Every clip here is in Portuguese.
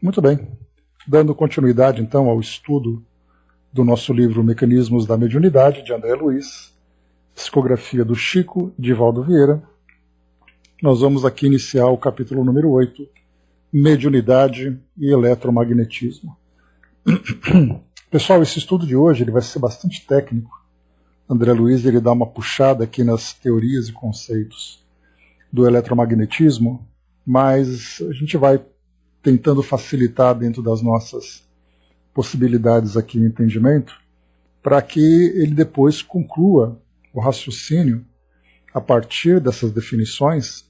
Muito bem. Dando continuidade, então, ao estudo do nosso livro Mecanismos da Mediunidade, de André Luiz, psicografia do Chico Divaldo Vieira, nós vamos aqui iniciar o capítulo número 8, Mediunidade e Eletromagnetismo. Pessoal, esse estudo de hoje ele vai ser bastante técnico. André Luiz ele dá uma puxada aqui nas teorias e conceitos do eletromagnetismo, mas a gente vai tentando facilitar dentro das nossas possibilidades aqui o entendimento, para que ele depois conclua o raciocínio a partir dessas definições,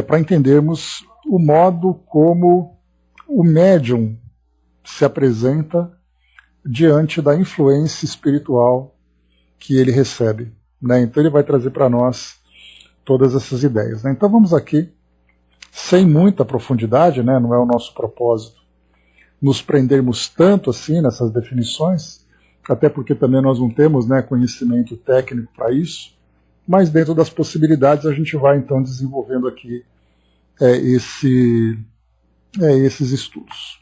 para entendermos o modo como o médium se apresenta diante da influência espiritual que ele recebe, né? Então ele vai trazer para nós todas essas ideias, né? Então vamos aqui, sem muita profundidade, né? Não é o nosso propósito nos prendermos tanto assim nessas definições, até porque também nós não temos, né, conhecimento técnico para isso, mas dentro das possibilidades a gente vai então desenvolvendo aqui esses estudos.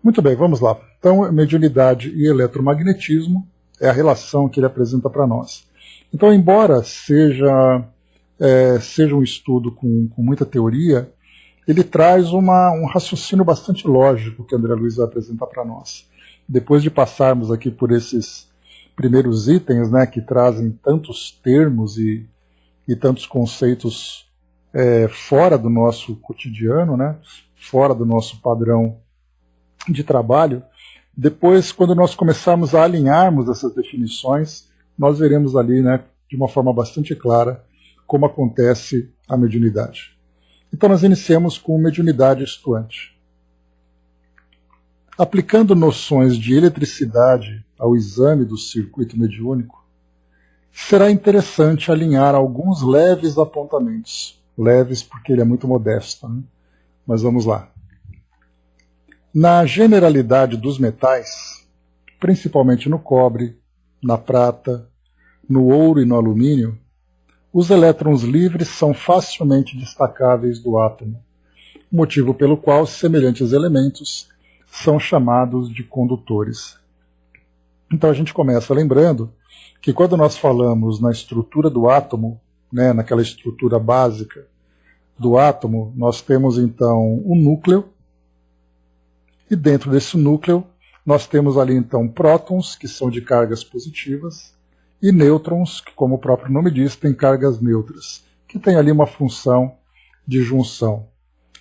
Muito bem, vamos lá. Então, mediunidade e eletromagnetismo é a relação que ele apresenta para nós. Então, embora seja um estudo com muita teoria, ele traz um raciocínio bastante lógico que André Luiz vai apresentar para nós. Depois de passarmos aqui por esses primeiros itens, né, que trazem tantos termos e tantos conceitos fora do nosso cotidiano, né, fora do nosso padrão de trabalho, depois, quando nós começarmos a alinharmos essas definições, nós veremos ali, né, de uma forma bastante clara como acontece a mediunidade. Então nós iniciamos com mediunidade estuante. Aplicando noções de eletricidade ao exame do circuito mediúnico, será interessante alinhar alguns leves apontamentos. Leves porque ele é muito modesto, né? Mas vamos lá. Na generalidade dos metais, principalmente no cobre, na prata, no ouro e no alumínio, os elétrons livres são facilmente destacáveis do átomo, motivo pelo qual semelhantes elementos são chamados de condutores. Então a gente começa lembrando que quando nós falamos na estrutura do átomo, né, naquela estrutura básica do átomo, nós temos então um núcleo, e dentro desse núcleo nós temos ali então prótons, que são de cargas positivas, e nêutrons, que como o próprio nome diz, têm cargas neutras, que tem ali uma função de junção.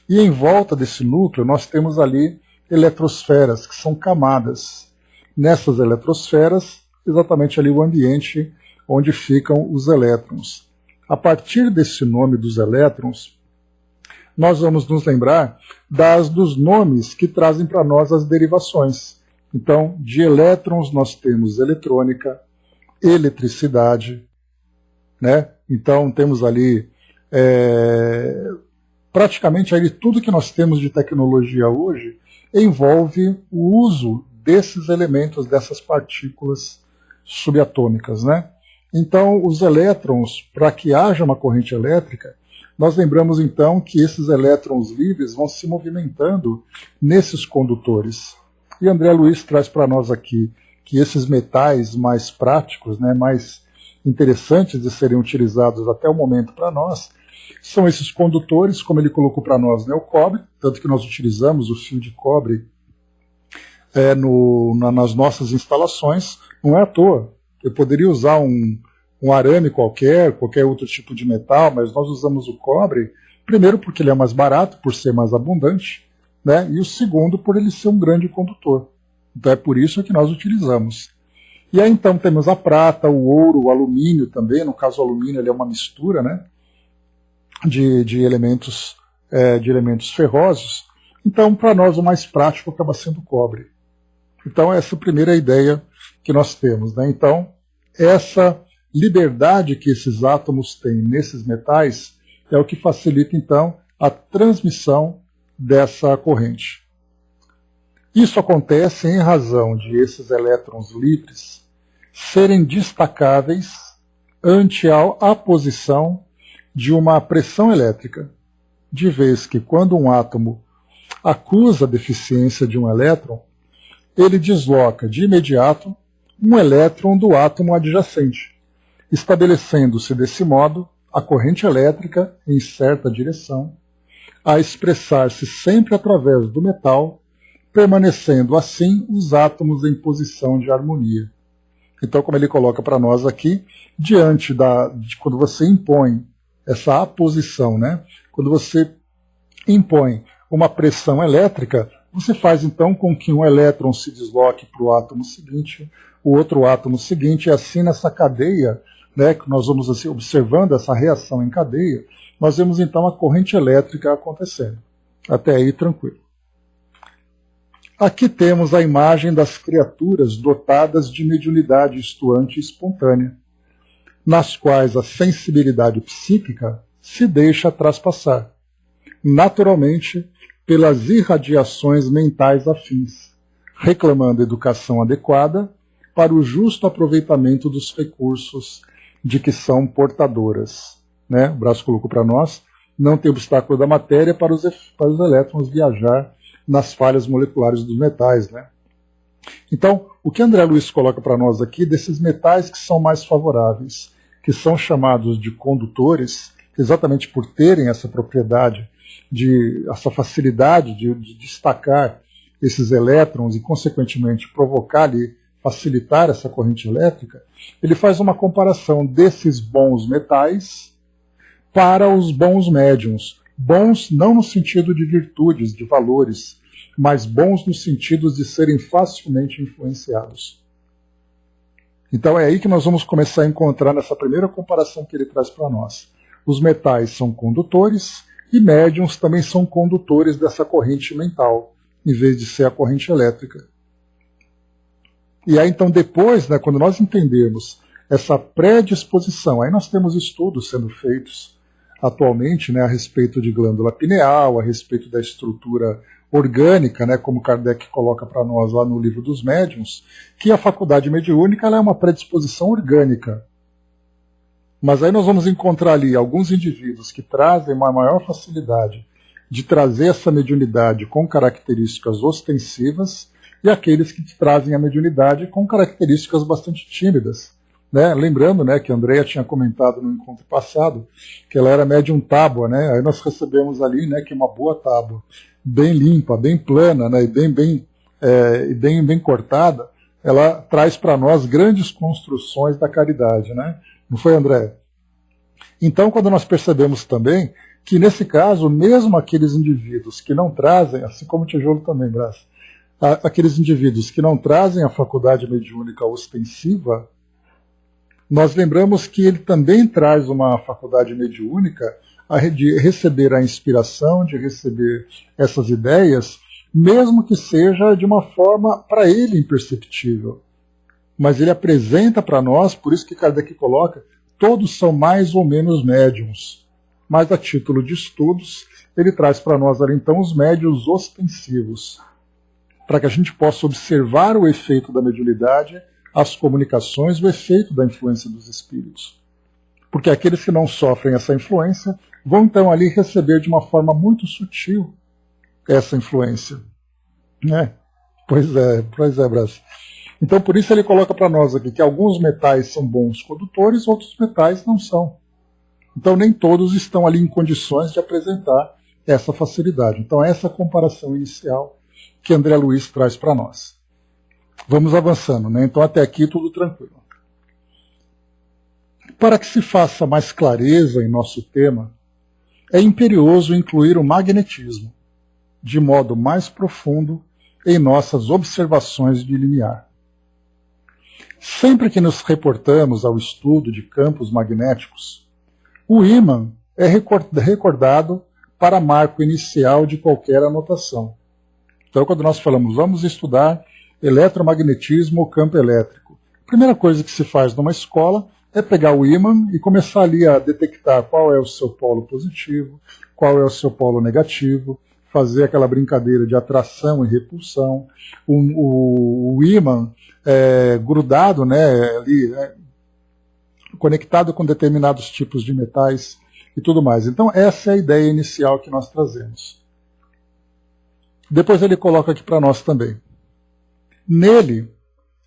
E em volta desse núcleo nós temos ali eletrosferas, que são camadas. Nessas eletrosferas, exatamente ali o ambiente onde ficam os elétrons. A partir desse nome dos elétrons, nós vamos nos lembrar dos nomes que trazem para nós as derivações. Então, de elétrons nós temos eletrônica, eletricidade, né? Então temos ali praticamente ali tudo que nós temos de tecnologia hoje envolve o uso desses elementos, dessas partículas subatômicas, né? Então os elétrons, para que haja uma corrente elétrica, nós lembramos então que esses elétrons livres vão se movimentando nesses condutores. E André Luiz traz para nós aqui que esses metais mais práticos, né, mais interessantes de serem utilizados até o momento para nós, são esses condutores, como ele colocou para nós, né, o cobre, tanto que nós utilizamos o fio de cobre nas nossas instalações, não é à toa. Eu poderia usar um arame qualquer outro tipo de metal, mas nós usamos o cobre, primeiro porque ele é mais barato, por ser mais abundante, né, e o segundo por ele ser um grande condutor. Então é por isso que nós utilizamos. E aí então temos a prata, o ouro, o alumínio também. No caso o alumínio ele é uma mistura, né, de elementos ferrosos. Então para nós o mais prático acaba sendo o cobre. Então essa é a primeira ideia que nós temos, né? Então essa liberdade que esses átomos têm nesses metais é o que facilita então a transmissão dessa corrente. Isso acontece em razão de esses elétrons livres serem destacáveis ante a aposição de uma pressão elétrica, de vez que quando um átomo acusa a deficiência de um elétron, ele desloca de imediato um elétron do átomo adjacente, estabelecendo-se desse modo a corrente elétrica em certa direção, a expressar-se sempre através do metal, permanecendo assim os átomos em posição de harmonia. Então, como ele coloca para nós aqui, diante de quando você impõe essa aposição, né? Quando você impõe uma pressão elétrica, você faz então com que um elétron se desloque para o átomo seguinte, o outro átomo seguinte, e assim nessa cadeia, né, que nós vamos assim, observando essa reação em cadeia, nós vemos então a corrente elétrica acontecendo. Até aí tranquilo. Aqui temos a imagem das criaturas dotadas de mediunidade estuante e espontânea, nas quais a sensibilidade psíquica se deixa traspassar, naturalmente pelas irradiações mentais afins, reclamando educação adequada para o justo aproveitamento dos recursos de que são portadoras. Né? O braço colocou para nós, não tem obstáculo da matéria para os elétrons viajar nas falhas moleculares dos metais. Né? Então, o que André Luiz coloca para nós aqui, desses metais que são mais favoráveis, que são chamados de condutores, exatamente por terem essa propriedade, essa facilidade de destacar esses elétrons e, consequentemente, provocar ali, facilitar essa corrente elétrica, ele faz uma comparação desses bons metais para os bons médiums. Bons não no sentido de virtudes, de valores, mas bons no sentido de serem facilmente influenciados. Então é aí que nós vamos começar a encontrar nessa primeira comparação que ele traz para nós. Os metais são condutores e médiums também são condutores dessa corrente mental, em vez de ser a corrente elétrica. E aí então depois, né, quando nós entendemos essa predisposição, aí nós temos estudos sendo feitos atualmente, né, a respeito de glândula pineal, a respeito da estrutura orgânica, né, como Kardec coloca para nós lá no livro dos médiuns, que a faculdade mediúnica ela é uma predisposição orgânica. Mas aí nós vamos encontrar ali alguns indivíduos que trazem uma maior facilidade de trazer essa mediunidade com características ostensivas e aqueles que trazem a mediunidade com características bastante tímidas. Né? Lembrando, né, que a Andrea tinha comentado no encontro passado que ela era médium tábua, né? Aí nós recebemos ali, né, que uma boa tábua, bem limpa, bem plana, né, e bem cortada, ela traz para nós grandes construções da caridade, né? Não foi, André? Então, quando nós percebemos também que, nesse caso, mesmo aqueles indivíduos que não trazem, assim como o tijolo também, Brás, aqueles indivíduos que não trazem a faculdade mediúnica ostensiva, nós lembramos que ele também traz uma faculdade mediúnica de receber a inspiração, de receber essas ideias, mesmo que seja de uma forma para ele imperceptível. Mas ele apresenta para nós, por isso que Kardec coloca, todos são mais ou menos médiums. Mas a título de estudos, ele traz para nós ali então os médiuns ostensivos, para que a gente possa observar o efeito da mediunidade, as comunicações, o efeito da influência dos espíritos. Porque aqueles que não sofrem essa influência vão então ali receber de uma forma muito sutil essa influência. Né? Pois é, Brás. Então por isso ele coloca para nós aqui que alguns metais são bons condutores, outros metais não são. Então nem todos estão ali em condições de apresentar essa facilidade. Então essa é a comparação inicial que André Luiz traz para nós. Vamos avançando, né? Então até aqui tudo tranquilo. Para que se faça mais clareza em nosso tema, é imperioso incluir o magnetismo, de modo mais profundo, em nossas observações de limiar. Sempre que nos reportamos ao estudo de campos magnéticos, o ímã é recordado para marco inicial de qualquer anotação. Então, quando nós falamos, vamos estudar eletromagnetismo ou campo elétrico, a primeira coisa que se faz numa escola é pegar o ímã e começar ali a detectar qual é o seu polo positivo, qual é o seu polo negativo, fazer aquela brincadeira de atração e repulsão, o ímã grudado, né, ali, conectado com determinados tipos de metais e tudo mais. Então essa é a ideia inicial que nós trazemos. Depois ele coloca aqui para nós também. Nele,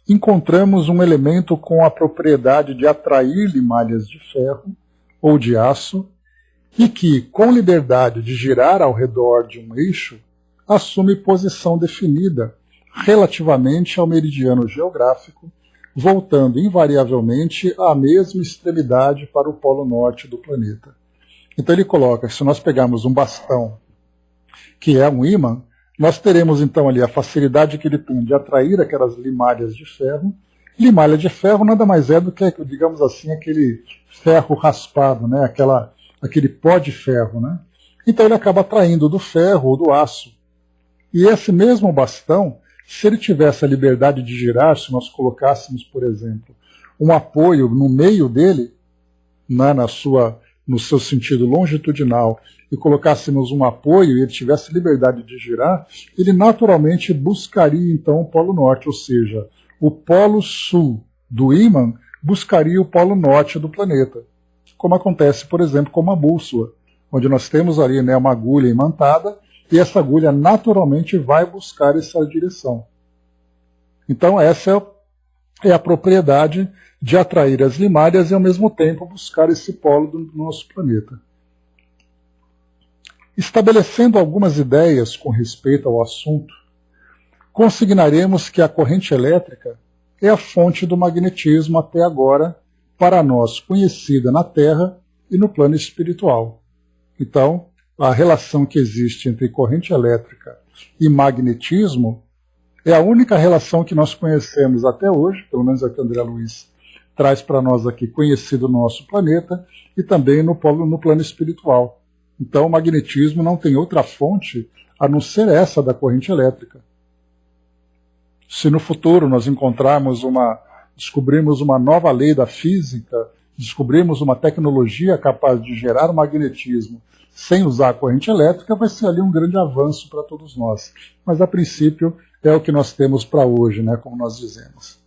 encontramos um elemento com a propriedade de atrair limalhas de ferro ou de aço e que, com liberdade de girar ao redor de um eixo, assume posição definida relativamente ao meridiano geográfico, voltando invariavelmente à mesma extremidade para o polo norte do planeta. Então ele coloca que se nós pegarmos um bastão, que é um ímã, nós teremos então ali a facilidade que ele tem de atrair aquelas limalhas de ferro. Limalha de ferro nada mais é do que, digamos assim, aquele ferro raspado, né? Aquele pó de ferro, né? Então ele acaba atraindo do ferro ou do aço. E esse mesmo bastão, se ele tivesse a liberdade de girar, se nós colocássemos, por exemplo, um apoio no meio dele, né, no seu sentido longitudinal, e colocássemos um apoio e ele tivesse liberdade de girar, ele naturalmente buscaria então o polo norte, ou seja, o polo sul do ímã buscaria o polo norte do planeta, como acontece, por exemplo, com uma bússola, onde nós temos ali, né, uma agulha imantada, e essa agulha naturalmente vai buscar essa direção. Então essa é a propriedade de atrair as limalhas e ao mesmo tempo buscar esse polo do nosso planeta. Estabelecendo algumas ideias com respeito ao assunto, consignaremos que a corrente elétrica é a fonte do magnetismo até agora para nós conhecida na Terra e no plano espiritual. Então, a relação que existe entre corrente elétrica e magnetismo é a única relação que nós conhecemos até hoje, pelo menos a que André Luiz traz para nós aqui, conhecido no nosso planeta e também no plano espiritual. Então o magnetismo não tem outra fonte a não ser essa da corrente elétrica. Se no futuro nós descobrirmos uma nova lei da física, descobrirmos uma tecnologia capaz de gerar o magnetismo sem usar a corrente elétrica, vai ser ali um grande avanço para todos nós. Mas a princípio é o que nós temos para hoje, né, como nós dizemos.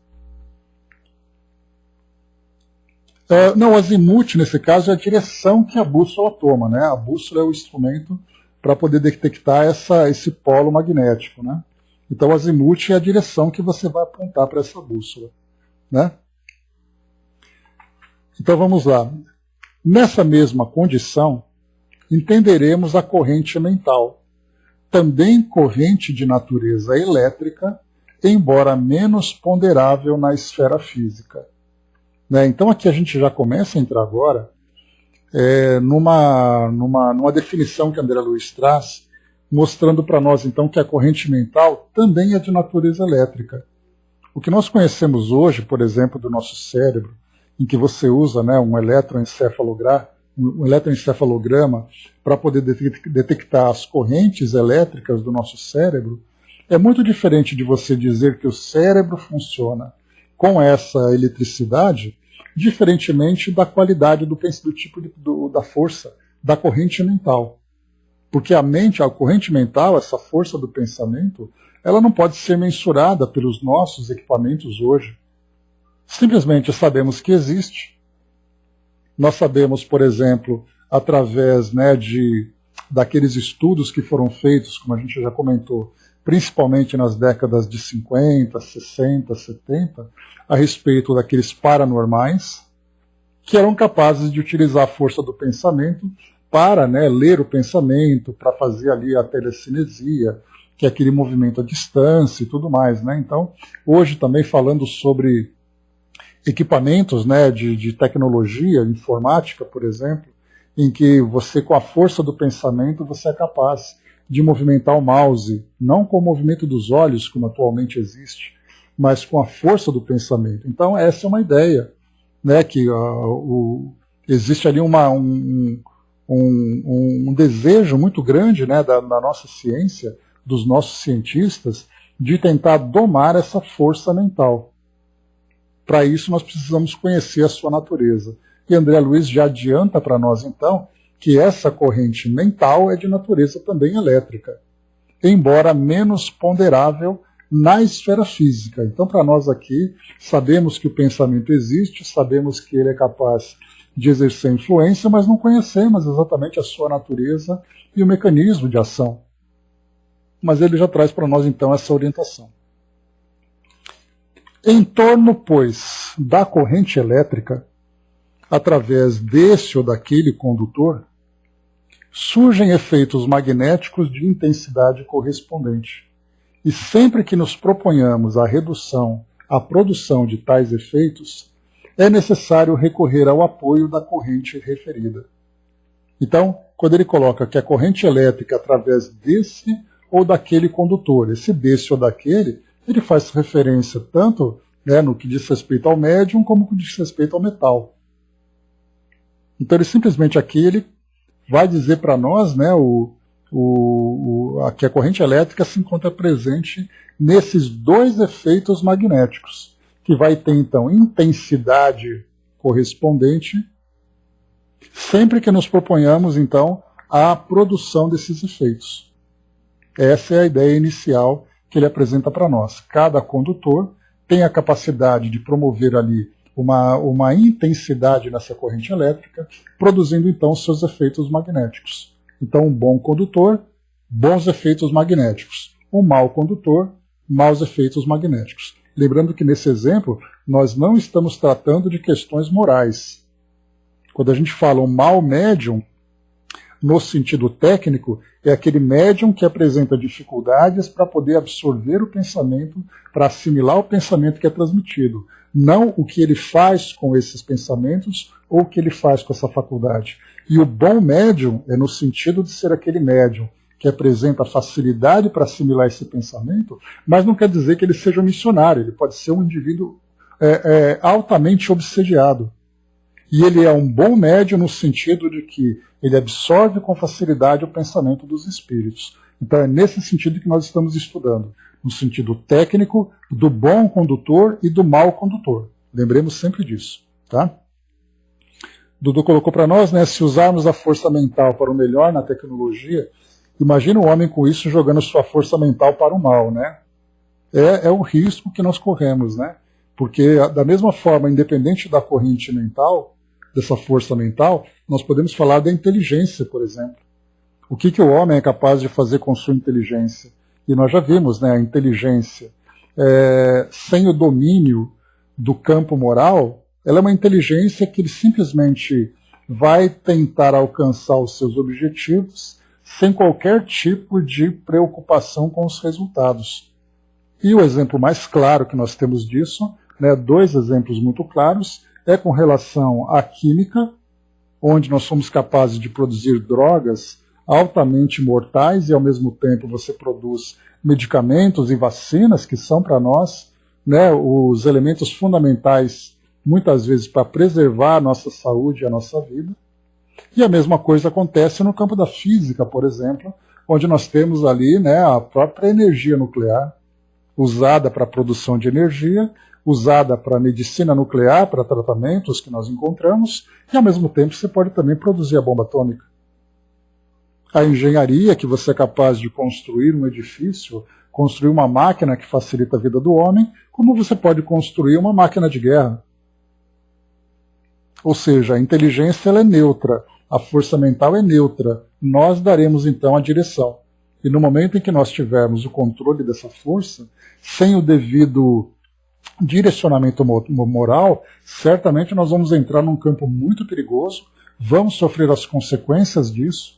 Não, o azimuth, nesse caso, é a direção que a bússola toma, né? A bússola é o instrumento para poder detectar esse polo magnético, né? Então, o azimuth é a direção que você vai apontar para essa bússola, né? Então, vamos lá. Nessa mesma condição, entenderemos a corrente mental, também corrente de natureza elétrica, embora menos ponderável na esfera física. Então aqui a gente já começa a entrar agora numa definição que André Luiz traz, mostrando para nós então que a corrente mental também é de natureza elétrica. O que nós conhecemos hoje, por exemplo, do nosso cérebro, em que você usa, né, um eletroencefalograma para poder detectar as correntes elétricas do nosso cérebro, é muito diferente de você dizer que o cérebro funciona com essa eletricidade, diferentemente da qualidade do tipo da força da corrente mental. Porque a corrente mental, essa força do pensamento, ela não pode ser mensurada pelos nossos equipamentos hoje. Simplesmente sabemos que existe. Nós sabemos, por exemplo, através, né, daqueles estudos que foram feitos, como a gente já comentou, principalmente nas décadas de 50, 60, 70, a respeito daqueles paranormais, que eram capazes de utilizar a força do pensamento para, né, ler o pensamento, para fazer ali a telecinesia, que é aquele movimento à distância e tudo mais, né? Então, hoje também falando sobre equipamentos, né, de tecnologia, informática, por exemplo, em que você, com a força do pensamento, você é capaz de movimentar o mouse, não com o movimento dos olhos, como atualmente existe, mas com a força do pensamento. Então, essa é uma ideia, né, que existe ali um desejo muito grande, né, da nossa ciência, dos nossos cientistas, de tentar domar essa força mental. Para isso, nós precisamos conhecer a sua natureza. E André Luiz já adianta para nós, então, que essa corrente mental é de natureza também elétrica, embora menos ponderável na esfera física. Então, para nós aqui, sabemos que o pensamento existe, sabemos que ele é capaz de exercer influência, mas não conhecemos exatamente a sua natureza e o mecanismo de ação. mas ele já traz para nós então essa orientação. Em torno, pois, da corrente elétrica, através desse ou daquele condutor, surgem efeitos magnéticos de intensidade correspondente. E sempre que nos proponhamos a produção de tais efeitos, é necessário recorrer ao apoio da corrente referida. Então, quando ele coloca que a corrente elétrica através desse ou daquele condutor, esse desse ou daquele, ele faz referência tanto no que diz respeito ao médium como no que diz respeito ao metal. Então ele simplesmente aqui ele vai dizer para nós que a corrente elétrica se encontra presente nesses dois efeitos magnéticos, que vai ter então intensidade correspondente sempre que nos proponhamos então a produção desses efeitos. Essa é a ideia inicial que ele apresenta para nós. Cada condutor tem a capacidade de promover ali uma intensidade nessa corrente elétrica, produzindo então seus efeitos magnéticos. Então, um bom condutor, bons efeitos magnéticos. Um mau condutor, maus efeitos magnéticos. Lembrando que nesse exemplo, nós não estamos tratando de questões morais. Quando a gente fala um mau médium, no sentido técnico, é aquele médium que apresenta dificuldades para poder absorver o pensamento, para assimilar o pensamento que é transmitido. Não o que ele faz com esses pensamentos ou o que ele faz com essa faculdade. E o bom médium é no sentido de ser aquele médium que apresenta facilidade para assimilar esse pensamento, mas não quer dizer que ele seja um missionário. Ele pode ser um indivíduo altamente obsediado. E ele é um bom médium no sentido de que ele absorve com facilidade o pensamento dos espíritos. Então é nesse sentido que nós estamos estudando, no sentido técnico do bom condutor e do mau condutor. Lembremos sempre disso. Tá? Dudu colocou para nós, se usarmos a força mental para o melhor na tecnologia, imagina o homem com isso jogando sua força mental para o mal. É o risco que nós corremos. Porque da mesma forma, independente da corrente mental, dessa força mental, nós podemos falar da inteligência, por exemplo. O que o homem é capaz de fazer com sua inteligência? E nós já vimos, a inteligência sem o domínio do campo moral, ela é uma inteligência que ele simplesmente vai tentar alcançar os seus objetivos sem qualquer tipo de preocupação com os resultados. E o exemplo mais claro que nós temos disso, dois exemplos muito claros, é com relação à química, onde nós somos capazes de produzir drogas altamente mortais e ao mesmo tempo você produz medicamentos e vacinas que são para nós os elementos fundamentais muitas vezes para preservar a nossa saúde e a nossa vida. E a mesma coisa acontece no campo da física, por exemplo, onde nós temos ali a própria energia nuclear usada para a produção de energia, usada para medicina nuclear, para tratamentos que nós encontramos, e ao mesmo tempo você pode também produzir a bomba atômica. A engenharia, que você é capaz de construir um edifício, construir uma máquina que facilita a vida do homem, como você pode construir uma máquina de guerra. Ou seja, a inteligência ela é neutra, a força mental é neutra, nós daremos então a direção. E no momento em que nós tivermos o controle dessa força, sem o devido direcionamento moral, certamente nós vamos entrar num campo muito perigoso, vamos sofrer as consequências disso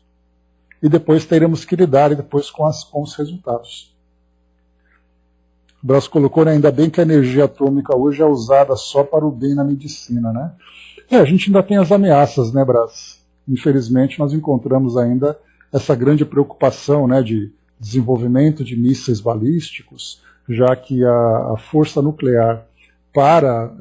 e depois teremos que lidar depois com os resultados. O Brás colocou, ainda bem que a energia atômica hoje é usada só para o bem na medicina. A gente ainda tem as ameaças, Brás? Infelizmente nós encontramos ainda essa grande preocupação de desenvolvimento de mísseis balísticos, já que a força nuclear para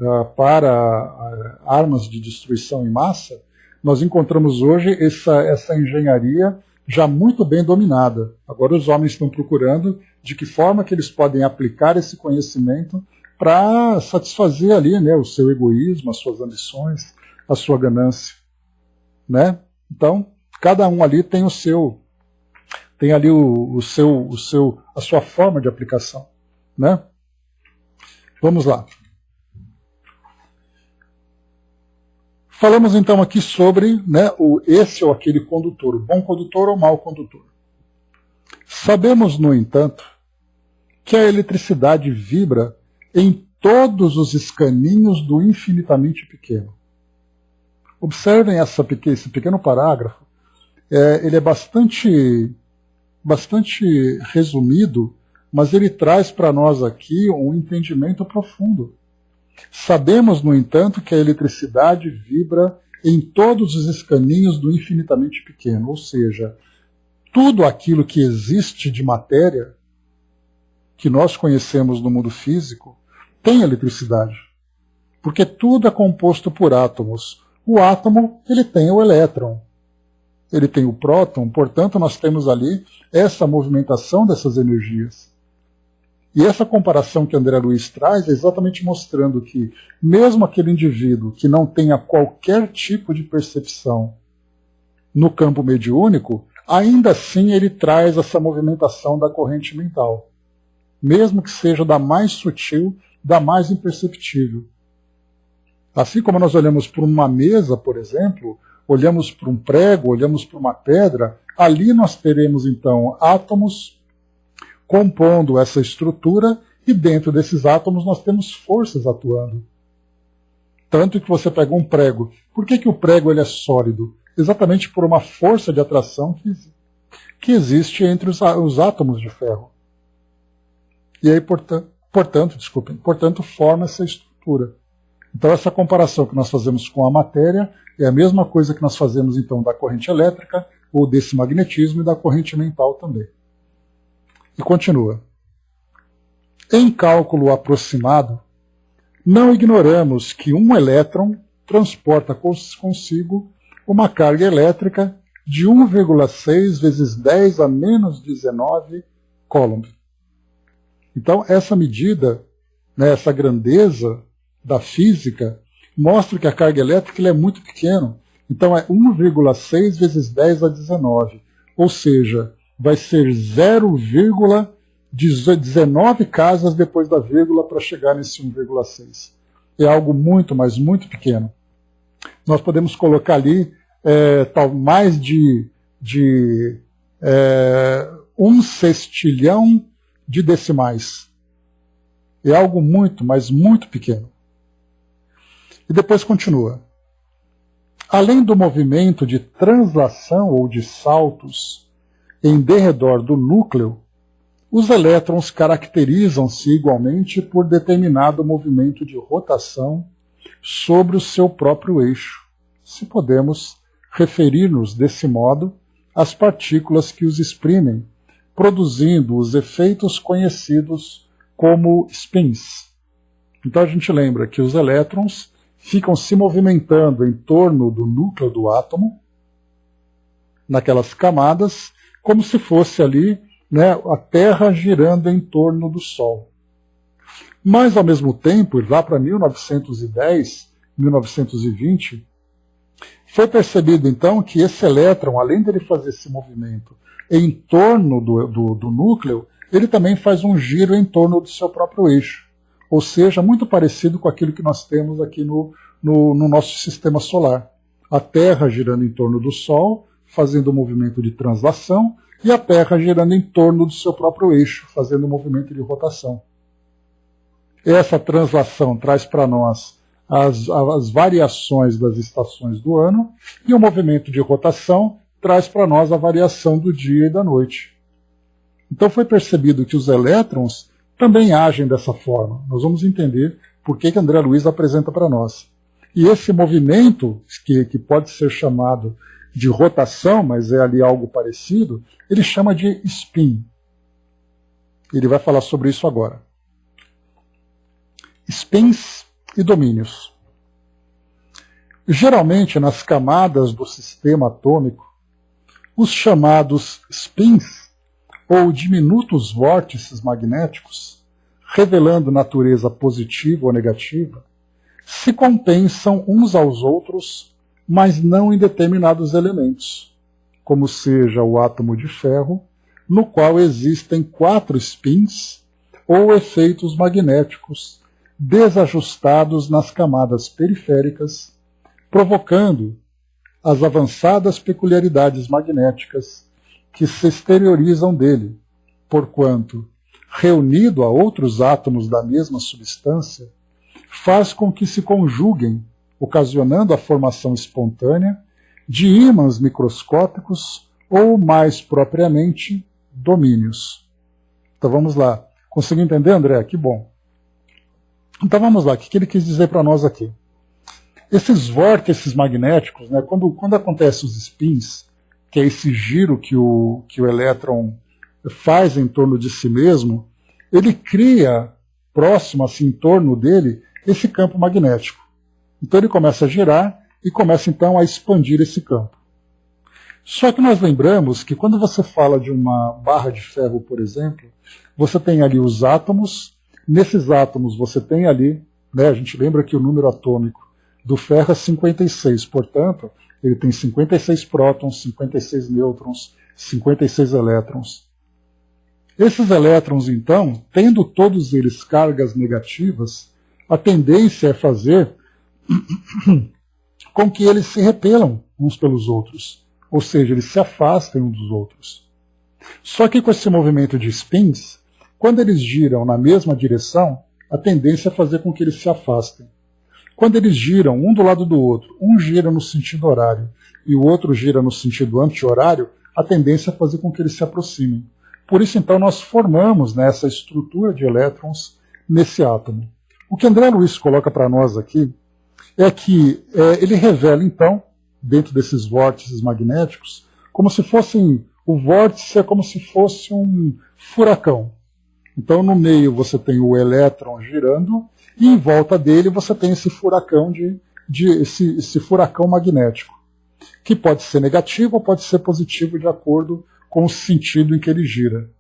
armas de destruição em massa, nós encontramos hoje essa engenharia já muito bem dominada. Agora os homens estão procurando de que forma que eles podem aplicar esse conhecimento para satisfazer ali o seu egoísmo, as suas ambições, a sua ganância. Então, cada um ali tem tem ali a sua forma de aplicação. Vamos lá. Falamos então aqui sobre esse ou aquele condutor, o bom condutor ou o mau condutor. Sabemos, no entanto, que a eletricidade vibra em todos os escaninhos do infinitamente pequeno. Observem esse pequeno parágrafo. Ele é bastante resumido, mas ele traz para nós aqui um entendimento profundo. Sabemos, no entanto, que a eletricidade vibra em todos os escaninhos do infinitamente pequeno, ou seja, tudo aquilo que existe de matéria que nós conhecemos no mundo físico tem eletricidade, porque tudo é composto por átomos. O átomo, ele tem o elétron, ele tem o próton, portanto nós temos ali essa movimentação dessas energias. E essa comparação que André Luiz traz é exatamente mostrando que mesmo aquele indivíduo que não tenha qualquer tipo de percepção no campo mediúnico, ainda assim ele traz essa movimentação da corrente mental, mesmo que seja da mais sutil, da mais imperceptível. Assim como nós olhamos para uma mesa, por exemplo, olhamos para um prego, olhamos para uma pedra, ali nós teremos então átomos compondo essa estrutura e dentro desses átomos nós temos forças atuando. Tanto que você pega um prego. Por que o prego ele é sólido? Exatamente por uma força de atração que existe entre os átomos de ferro. E aí, portanto, forma essa estrutura. Então, essa comparação que nós fazemos com a matéria é a mesma coisa que nós fazemos, então, da corrente elétrica, ou desse magnetismo e da corrente mental também. E continua. Em cálculo aproximado, não ignoramos que um elétron transporta consigo uma carga elétrica de 1,6 vezes 10 a menos 19 coulomb. Então, essa medida, né, essa grandeza da física, mostra que a carga elétrica é muito pequena. Então, é 1,6 vezes 10 a 19. Ou seja, vai ser 0,19 casas depois da vírgula para chegar nesse 1,6. É algo muito, mas muito pequeno. Nós podemos colocar ali mais de 1 sextilhão de decimais. É algo muito, mas muito pequeno. E depois continua. Além do movimento de translação ou de saltos em derredor do núcleo, os elétrons caracterizam-se igualmente por determinado movimento de rotação sobre o seu próprio eixo, se podemos referir-nos desse modo às partículas que os exprimem, produzindo os efeitos conhecidos como spins. Então a gente lembra que os elétrons ficam se movimentando em torno do núcleo do átomo, naquelas camadas, como se fosse ali, né, a Terra girando em torno do Sol. Mas, ao mesmo tempo, lá para 1910, 1920, foi percebido, então, que esse elétron, além de ele fazer esse movimento em torno do núcleo, ele também faz um giro em torno do seu próprio eixo. Ou seja, muito parecido com aquilo que nós temos aqui no nosso sistema solar. A Terra girando em torno do Sol, fazendo o movimento de translação, e a Terra girando em torno do seu próprio eixo, fazendo o movimento de rotação. Essa translação traz para nós as variações das estações do ano, e o movimento de rotação traz para nós a variação do dia e da noite. Então foi percebido que os elétrons também agem dessa forma. Nós vamos entender por que André Luiz apresenta para nós. E esse movimento, que pode ser chamado de rotação, mas é ali algo parecido, ele chama de spin. Ele vai falar sobre isso agora. Spins e domínios. Geralmente, nas camadas do sistema atômico, os chamados spins, ou diminutos vórtices magnéticos, revelando natureza positiva ou negativa, se compensam uns aos outros, mas não em determinados elementos, como seja o átomo de ferro, no qual existem 4 spins ou efeitos magnéticos desajustados nas camadas periféricas, provocando as avançadas peculiaridades magnéticas que se exteriorizam dele, porquanto, reunido a outros átomos da mesma substância, faz com que se conjuguem, ocasionando a formação espontânea de ímãs microscópicos ou, mais propriamente, domínios. Então vamos lá. Conseguiu entender, André? Que bom. Então vamos lá. O que ele quis dizer para nós aqui? Esses vórtices magnéticos, né, quando acontecem os spins, que é esse giro que o elétron faz em torno de si mesmo, ele cria, próximo, assim, em torno dele, esse campo magnético. Então ele começa a girar e começa então a expandir esse campo. Só que nós lembramos que quando você fala de uma barra de ferro, por exemplo, você tem ali os átomos, nesses átomos você tem ali, né, a gente lembra que o número atômico do ferro é 56, portanto, ele tem 56 prótons, 56 nêutrons, 56 elétrons. Esses elétrons, então, tendo todos eles cargas negativas, a tendência é fazer com que eles se repelam uns pelos outros, ou seja, eles se afastem uns dos outros. Só que com esse movimento de spins, quando eles giram na mesma direção, a tendência é fazer com que eles se afastem. Quando eles giram um do lado do outro, um gira no sentido horário e o outro gira no sentido anti-horário, a tendência é fazer com que eles se aproximem. Por isso, então, nós formamos, né, essa estrutura de elétrons nesse átomo. O que André Luiz coloca para nós aqui é que ele revela, então, dentro desses vórtices magnéticos, como se fossem, o vórtice é como se fosse um furacão. Então, no meio você tem o elétron girando e em volta dele você tem esse furacão, esse furacão magnético, que pode ser negativo ou pode ser positivo de acordo com o sentido em que ele gira.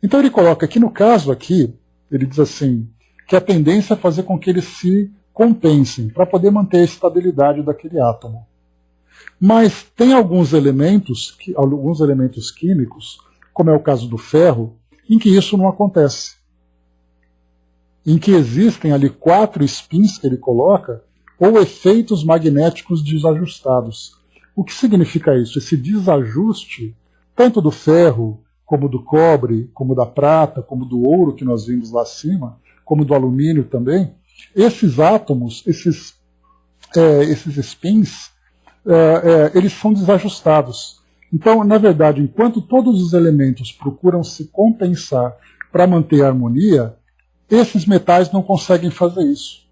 Então ele coloca que no caso aqui, ele diz assim, que a tendência é fazer com que eles se compensem, para poder manter a estabilidade daquele átomo. Mas tem alguns elementos químicos, como é o caso do ferro, em que isso não acontece. Em que existem ali 4 spins que ele coloca, ou efeitos magnéticos desajustados. O que significa isso? Esse desajuste, tanto do ferro, como do cobre, como da prata, como do ouro que nós vimos lá acima, como do alumínio também, esses átomos, esses spins, eles são desajustados. Então, na verdade, enquanto todos os elementos procuram se compensar para manter a harmonia, esses metais não conseguem fazer isso.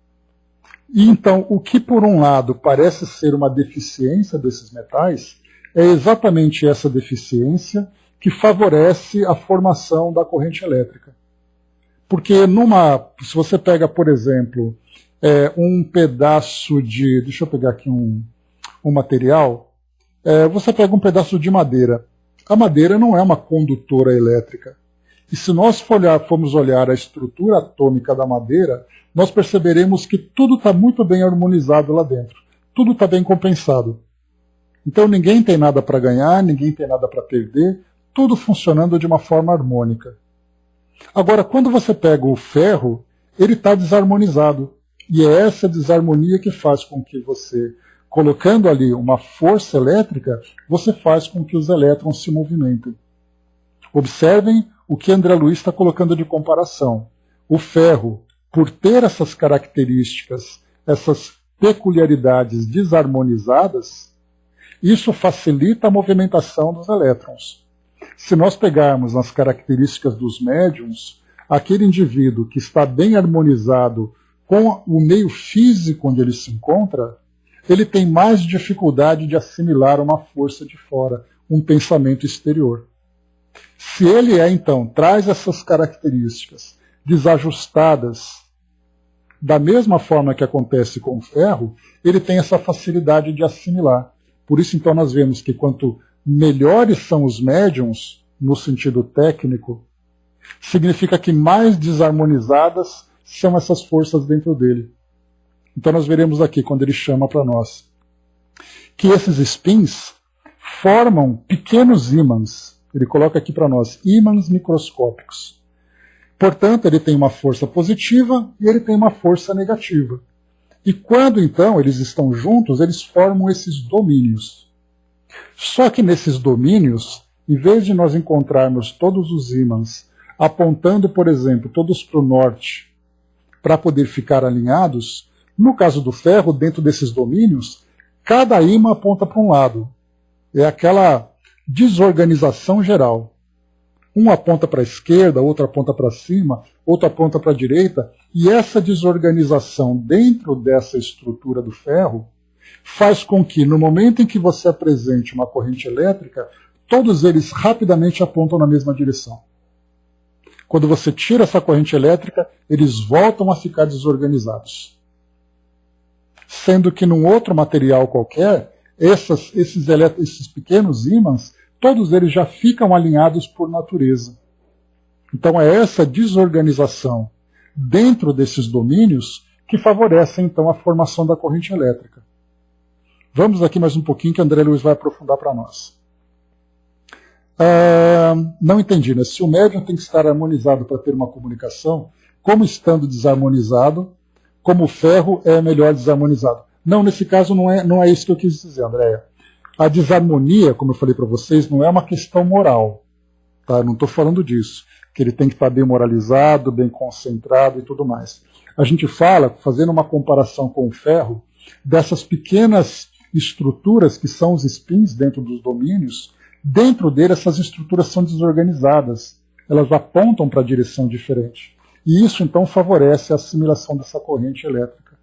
E então, o que por um lado parece ser uma deficiência desses metais, é exatamente essa deficiência que favorece a formação da corrente elétrica. Porque se você pega, por exemplo, um pedaço de... Deixa eu pegar aqui um material. Você pega um pedaço de madeira. A madeira não é uma condutora elétrica. E se nós formos olhar a estrutura atômica da madeira, nós perceberemos que tudo está muito bem harmonizado lá dentro. Tudo está bem compensado. Então ninguém tem nada para ganhar, ninguém tem nada para perder, tudo funcionando de uma forma harmônica. Agora, quando você pega o ferro, ele está desarmonizado. E é essa desarmonia que faz com que você, colocando ali uma força elétrica, você faz com que os elétrons se movimentem. Observem o que André Luiz está colocando de comparação. O ferro, por ter essas características, essas peculiaridades desarmonizadas, isso facilita a movimentação dos elétrons. Se nós pegarmos as características dos médiums, aquele indivíduo que está bem harmonizado com o meio físico onde ele se encontra, ele tem mais dificuldade de assimilar uma força de fora, um pensamento exterior. Se ele então traz essas características desajustadas da mesma forma que acontece com o ferro, ele tem essa facilidade de assimilar. Por isso, então, nós vemos que quanto melhores são os médiums, no sentido técnico, significa que mais desarmonizadas são essas forças dentro dele. Então nós veremos aqui, quando ele chama para nós, que esses spins formam pequenos ímãs. Ele coloca aqui para nós, ímãs microscópicos. Portanto, ele tem uma força positiva e ele tem uma força negativa. E quando, então, eles estão juntos, eles formam esses domínios. Só que nesses domínios Em vez de nós encontrarmos todos os ímãs apontando, por exemplo, todos para o norte, para poder ficar alinhados, no caso do ferro, dentro desses domínios, cada ímã aponta para um lado. É aquela desorganização geral. Um aponta para a esquerda, outro aponta para cima, outro aponta para a direita, e essa desorganização dentro dessa estrutura do ferro faz com que, no momento em que você apresente uma corrente elétrica, todos eles rapidamente apontam na mesma direção. Quando você tira essa corrente elétrica, eles voltam a ficar desorganizados. Sendo que num outro material qualquer, esses pequenos ímãs, todos eles já ficam alinhados por natureza. Então é essa desorganização dentro desses domínios que favorece então a formação da corrente elétrica. Vamos aqui mais um pouquinho que André Luiz vai aprofundar para nós. Não entendi, né? Se o médium tem que estar harmonizado para ter uma comunicação, como estando desarmonizado, como o ferro é melhor desarmonizado? Não, nesse caso não é isso que eu quis dizer, Andréia. A desarmonia, como eu falei para vocês, não é uma questão moral. Tá? Não estou falando disso, que ele tem que estar bem moralizado, bem concentrado e tudo mais. A gente fala, fazendo uma comparação com o ferro, dessas pequenas estruturas que são os spins dentro dos domínios. Dentro dele, essas estruturas são desorganizadas. Elas apontam para a direção diferente. E isso, então, favorece a assimilação dessa corrente elétrica.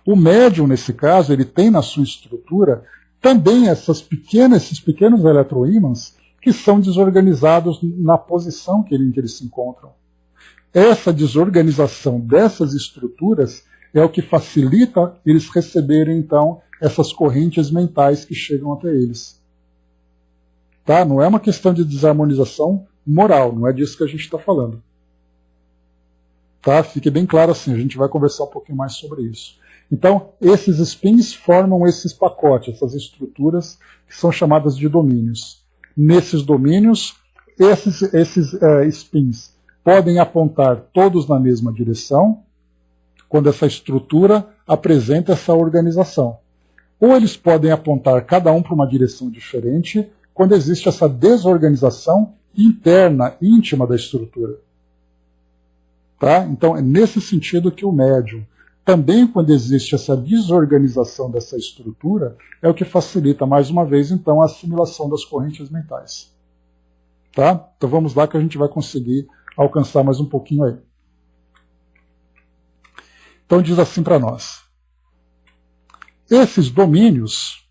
O médium, nesse caso, ele tem na sua estrutura também esses pequenos eletroímãs que são desorganizados na posição em que eles se encontram. Essa desorganização dessas estruturas é o que facilita eles receberem, então, essas correntes mentais que chegam até eles. Tá? Não é uma questão de desarmonização moral, não é disso que a gente está falando. Tá? Fique bem claro assim, a gente vai conversar um pouquinho mais sobre isso. Então, esses spins formam esses pacotes, essas estruturas que são chamadas de domínios. Nesses domínios, esses spins podem apontar todos na mesma direção, quando essa estrutura apresenta essa organização. Ou eles podem apontar cada um para uma direção diferente, quando existe essa desorganização interna, íntima da estrutura. Tá? Então, é nesse sentido que o médium, também quando existe essa desorganização dessa estrutura, é o que facilita, mais uma vez, então, a assimilação das correntes mentais. Tá? Então vamos lá que a gente vai conseguir alcançar mais um pouquinho aí. Então diz assim para nós. Esses domínios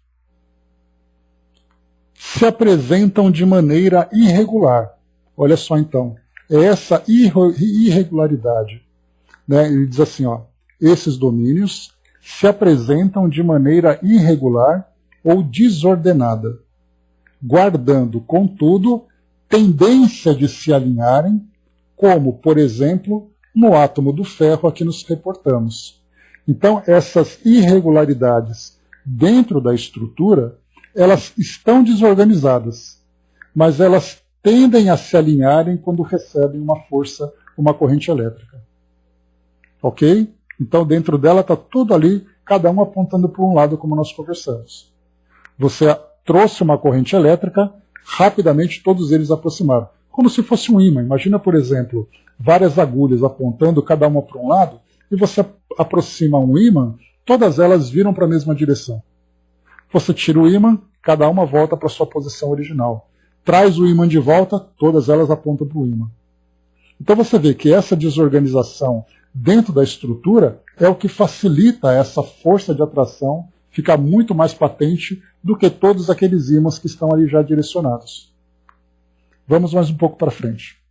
se apresentam de maneira irregular. Olha só então, é essa irregularidade. Né? Ele diz assim, ó, esses domínios se apresentam de maneira irregular ou desordenada, guardando, contudo, tendência de se alinharem, como, por exemplo, no átomo do ferro a que nos reportamos. Então, essas irregularidades dentro da estrutura, elas estão desorganizadas, mas elas tendem a se alinharem quando recebem uma força, uma corrente elétrica. Ok? Então, dentro dela está tudo ali, cada um apontando para um lado, como nós conversamos. Você trouxe uma corrente elétrica, rapidamente todos eles aproximaram. Como se fosse um ímã. Imagina, por exemplo, várias agulhas apontando cada uma para um lado, e você aproxima um ímã, todas elas viram para a mesma direção. Você tira o ímã, cada uma volta para a sua posição original. Traz o ímã de volta, todas elas apontam para o ímã. Então você vê que essa desorganização dentro da estrutura é o que facilita essa força de atração ficar muito mais patente do que todos aqueles ímãs que estão ali já direcionados. Vamos mais um pouco para frente.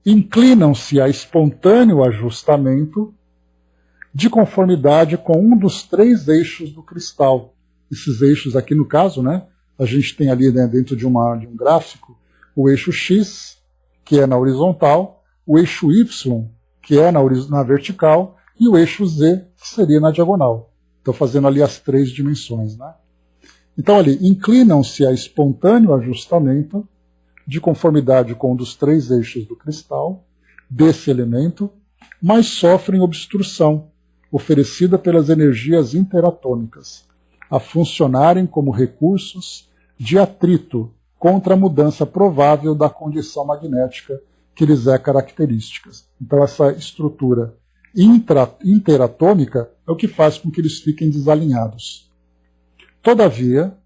Inclinam-se a espontâneo ajustamento de conformidade com um dos 3 eixos do cristal. Esses eixos aqui, no caso, né, a gente tem ali, né, dentro de um gráfico, o eixo X, que é na horizontal, o eixo Y, que é na vertical, e o eixo Z, que seria na diagonal. Estou fazendo ali as 3 dimensões. Né? Então, ali, inclinam-se a espontâneo ajustamento de conformidade com um dos 3 eixos do cristal, desse elemento, mas sofrem obstrução, oferecida pelas energias interatômicas, a funcionarem como recursos de atrito contra a mudança provável da condição magnética que lhes é característica. Então essa estrutura interatômica é o que faz com que eles fiquem desalinhados. Todavia,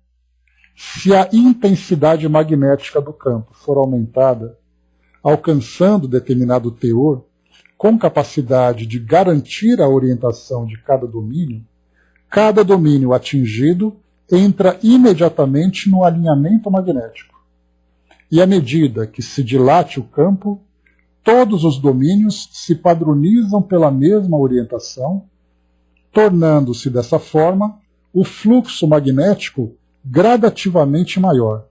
se a intensidade magnética do campo for aumentada, alcançando determinado teor, com capacidade de garantir a orientação de cada domínio atingido entra imediatamente no alinhamento magnético. E à medida que se dilate o campo, todos os domínios se padronizam pela mesma orientação, tornando-se dessa forma o fluxo magnético gradativamente maior.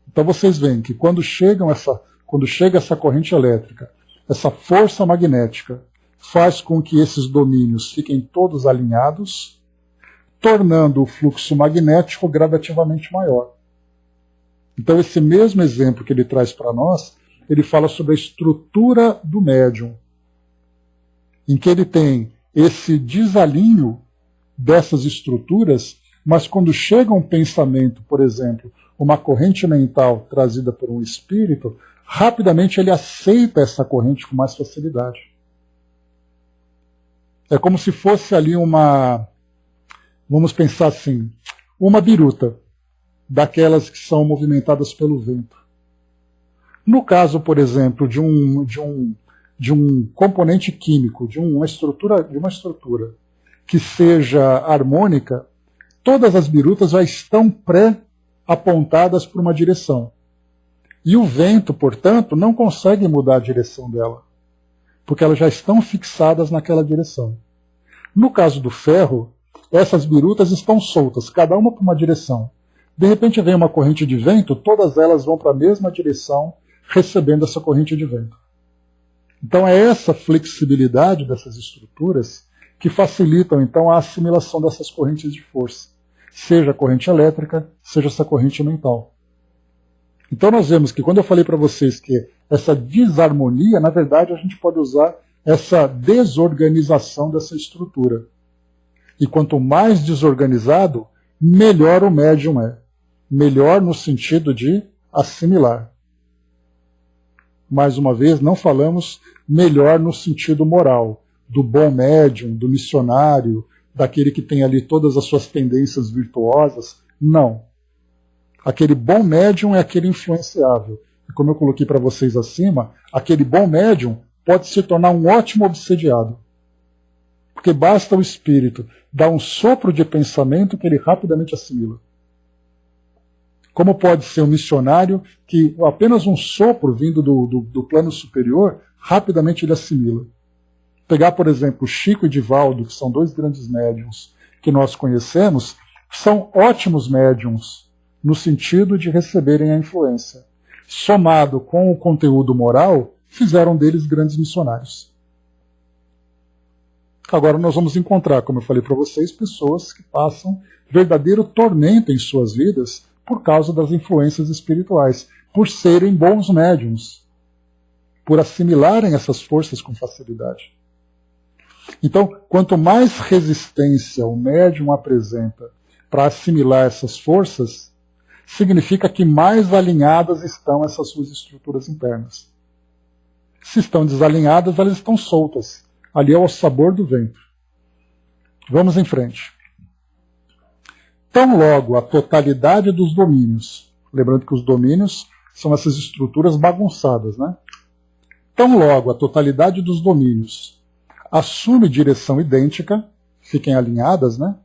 Então vocês veem que quando chega essa corrente elétrica, essa força magnética faz com que esses domínios fiquem todos alinhados, tornando o fluxo magnético gradativamente maior. Então esse mesmo exemplo que ele traz para nós, ele fala sobre a estrutura do médium, em que ele tem esse desalinho dessas estruturas, mas quando chega um pensamento, por exemplo, uma corrente mental trazida por um espírito, rapidamente ele aceita essa corrente com mais facilidade. É como se fosse ali vamos pensar assim, uma biruta, daquelas que são movimentadas pelo vento. No caso, por exemplo, de um componente químico, de uma estrutura que seja harmônica, todas as birutas já estão pré-apontadas para uma direção. E o vento, portanto, não consegue mudar a direção dela, porque elas já estão fixadas naquela direção. No caso do ferro, essas birutas estão soltas, cada uma para uma direção. De repente vem uma corrente de vento, todas elas vão para a mesma direção, recebendo essa corrente de vento. Então é essa flexibilidade dessas estruturas que facilitam então a assimilação dessas correntes de força, seja a corrente elétrica, seja essa corrente mental. Então nós vemos que quando eu falei para vocês que essa desarmonia, na verdade a gente pode usar essa desorganização dessa estrutura. E quanto mais desorganizado, melhor o médium é. Melhor no sentido de assimilar. Mais uma vez, não falamos melhor no sentido moral, do bom médium, do missionário, daquele que tem ali todas as suas tendências virtuosas. Não. Aquele bom médium é aquele influenciável. E como eu coloquei para vocês acima, aquele bom médium pode se tornar um ótimo obsediado. Porque basta o espírito dar um sopro de pensamento que ele rapidamente assimila. Como pode ser um missionário que apenas um sopro vindo do plano superior, rapidamente ele assimila. Pegar, por exemplo, Chico e Divaldo, que são dois grandes médiums que nós conhecemos, são ótimos médiums no sentido de receberem a influência. Somado com o conteúdo moral, fizeram deles grandes missionários. Agora nós vamos encontrar, como eu falei para vocês, pessoas que passam verdadeiro tormento em suas vidas por causa das influências espirituais, por serem bons médiums, por assimilarem essas forças com facilidade. Então, quanto mais resistência o médium apresenta para assimilar essas forças, significa que mais alinhadas estão essas suas estruturas internas. Se estão desalinhadas, elas estão soltas. Ali é o sabor do vento. Vamos em frente. Tão logo a totalidade dos domínios, lembrando que os domínios são essas estruturas bagunçadas, né? Tão logo a totalidade dos domínios assume direção idêntica, fiquem alinhadas, né?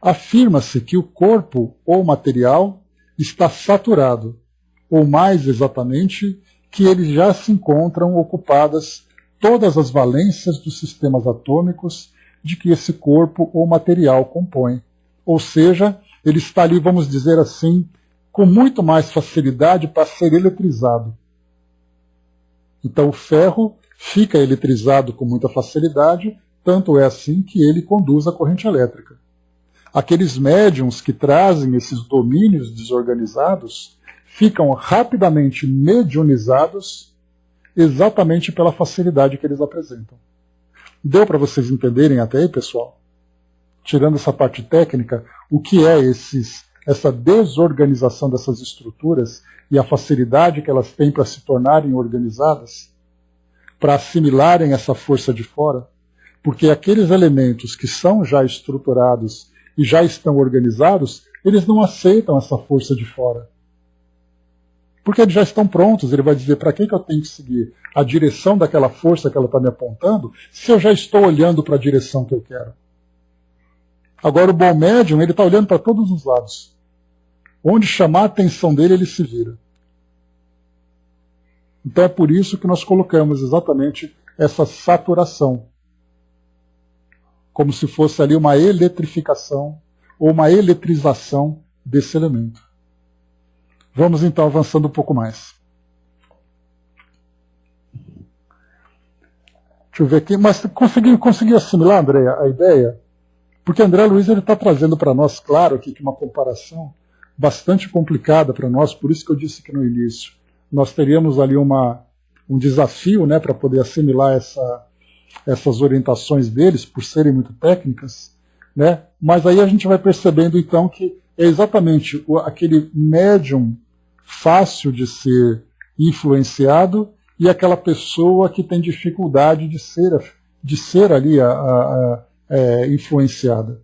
Afirma-se que o corpo ou material está saturado, ou mais exatamente, que eles já se encontram ocupadas todas as valências dos sistemas atômicos de que esse corpo ou material compõe. Ou seja, ele está ali, vamos dizer assim, com muito mais facilidade para ser eletrizado. Então o ferro fica eletrizado com muita facilidade, tanto é assim que ele conduz a corrente elétrica. Aqueles médiums que trazem esses domínios desorganizados ficam rapidamente mediunizados exatamente pela facilidade que eles apresentam. Deu para vocês entenderem até aí, pessoal? Tirando essa parte técnica, o que é essa desorganização dessas estruturas e a facilidade que elas têm para se tornarem organizadas, para assimilarem essa força de fora, porque aqueles elementos que são já estruturados e já estão organizados, eles não aceitam essa força de fora. Porque eles já estão prontos, ele vai dizer, para que eu tenho que seguir a direção daquela força que ela está me apontando, se eu já estou olhando para a direção que eu quero. Agora o bom médium, ele está olhando para todos os lados. Onde chamar a atenção dele, ele se vira. Então é por isso que nós colocamos exatamente essa saturação. Como se fosse ali uma eletrificação ou uma eletrização desse elemento. Vamos então avançando um pouco mais. Deixa eu ver aqui. Mas conseguiu assimilar, André, a ideia? Porque André Luiz está trazendo para nós, claro, aqui que uma comparação bastante complicada para nós, por isso que eu disse que no início nós teríamos ali um desafio, né, para poder assimilar essas orientações deles, por serem muito técnicas, né? Mas aí a gente vai percebendo então que é exatamente aquele médium fácil de ser influenciado e aquela pessoa que tem dificuldade de ser ali influenciada.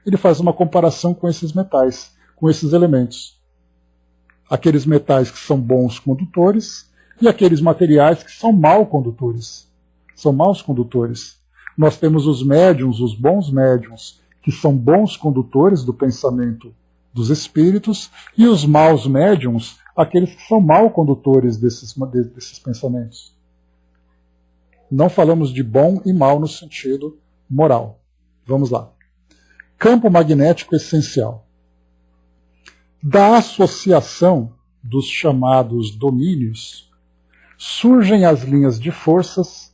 Ele faz uma comparação com esses metais, com esses elementos. Aqueles metais que são bons condutores e aqueles materiais que são mal condutores. São maus condutores. Nós temos os médiums, os bons médiums, que são bons condutores do pensamento dos espíritos, e os maus médiums, aqueles que são mal condutores desses pensamentos. Não falamos de bom e mal no sentido moral. Vamos lá. Campo magnético essencial. Da associação dos chamados domínios, surgem as linhas de forças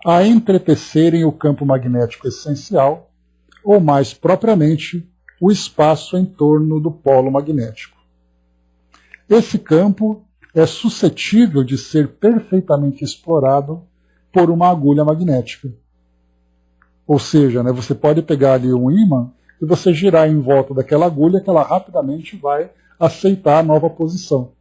a entretecerem o campo magnético essencial, ou mais propriamente, o espaço em torno do polo magnético. Esse campo é suscetível de ser perfeitamente explorado por uma agulha magnética. Ou seja, né, você pode pegar ali um ímã e você girar em volta daquela agulha que ela rapidamente vai aceitar a nova posição.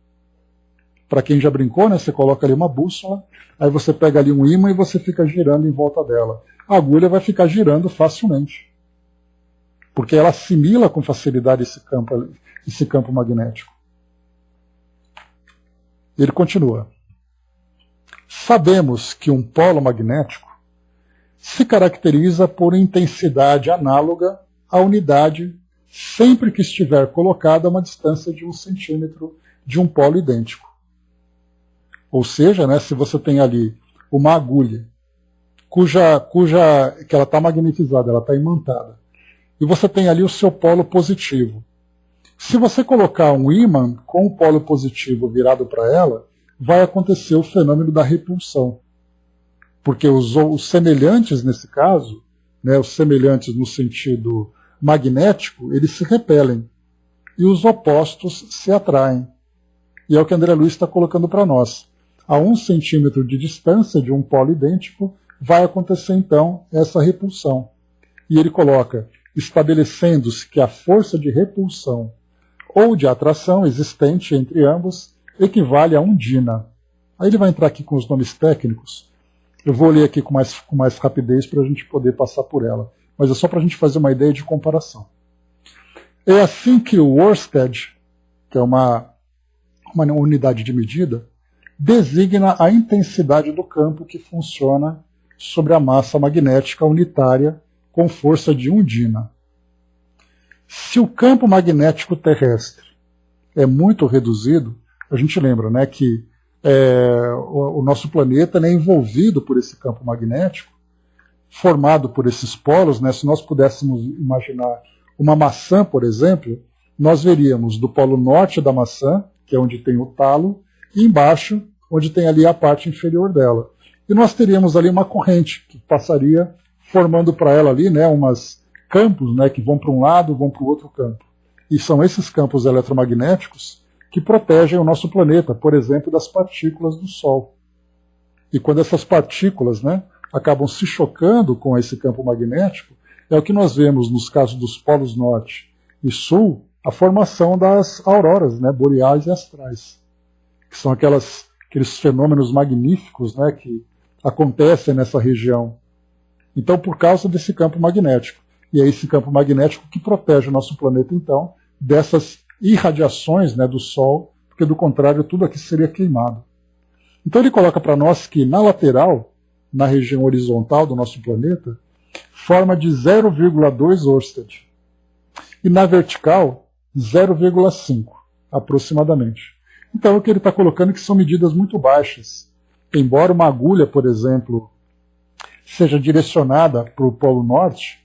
Para quem já brincou, né, você coloca ali uma bússola, aí você pega ali um ímã e você fica girando em volta dela. A agulha vai ficar girando facilmente, porque ela assimila com facilidade esse campo magnético. Ele continua. Sabemos que um polo magnético se caracteriza por intensidade análoga à unidade sempre que estiver colocada a uma distância de 1 centímetro de um polo idêntico. Ou seja, né, se você tem ali uma agulha que ela está magnetizada, ela está imantada, e você tem ali o seu polo positivo. Se você colocar um ímã com o polo positivo virado para ela, vai acontecer o fenômeno da repulsão. Porque os semelhantes, nesse caso, né, os semelhantes no sentido magnético, eles se repelem. E os opostos se atraem. E é o que André Luiz está colocando para nós. A 1 centímetro de distância de um polo idêntico, vai acontecer então essa repulsão. E ele coloca, estabelecendo-se que a força de repulsão ou de atração existente entre ambos equivale a 1 dina. Aí ele vai entrar aqui com os nomes técnicos. Eu vou ler aqui com mais rapidez para a gente poder passar por ela. Mas é só para a gente fazer uma ideia de comparação. É assim que o Worsted, que é uma unidade de medida, designa a intensidade do campo que funciona sobre a massa magnética unitária com força de 1 dina. Se o campo magnético terrestre é muito reduzido, a gente lembra, né, que o nosso planeta é envolvido por esse campo magnético, formado por esses polos, né, se nós pudéssemos imaginar uma maçã, por exemplo, nós veríamos do polo norte da maçã, que é onde tem o talo, e embaixo, onde tem ali a parte inferior dela. E nós teríamos ali uma corrente que passaria formando para ela ali, né, umas campos, né, que vão para um lado, vão para o outro campo. E são esses campos eletromagnéticos que protegem o nosso planeta, por exemplo, das partículas do Sol. E quando essas partículas, né, acabam se chocando com esse campo magnético, é o que nós vemos nos casos dos polos norte e sul, a formação das auroras, né, boreais e astrais, que são aqueles fenômenos magníficos, né, que acontecem nessa região. Então, por causa desse campo magnético. E é esse campo magnético que protege o nosso planeta, então, dessas irradiações, né, do Sol, porque do contrário tudo aqui seria queimado. Então ele coloca para nós que na lateral, na região horizontal do nosso planeta, forma de 0,2 Oersted. E na vertical, 0,5, aproximadamente. Então o que ele está colocando é que são medidas muito baixas. Embora uma agulha, por exemplo, seja direcionada para o Polo Norte,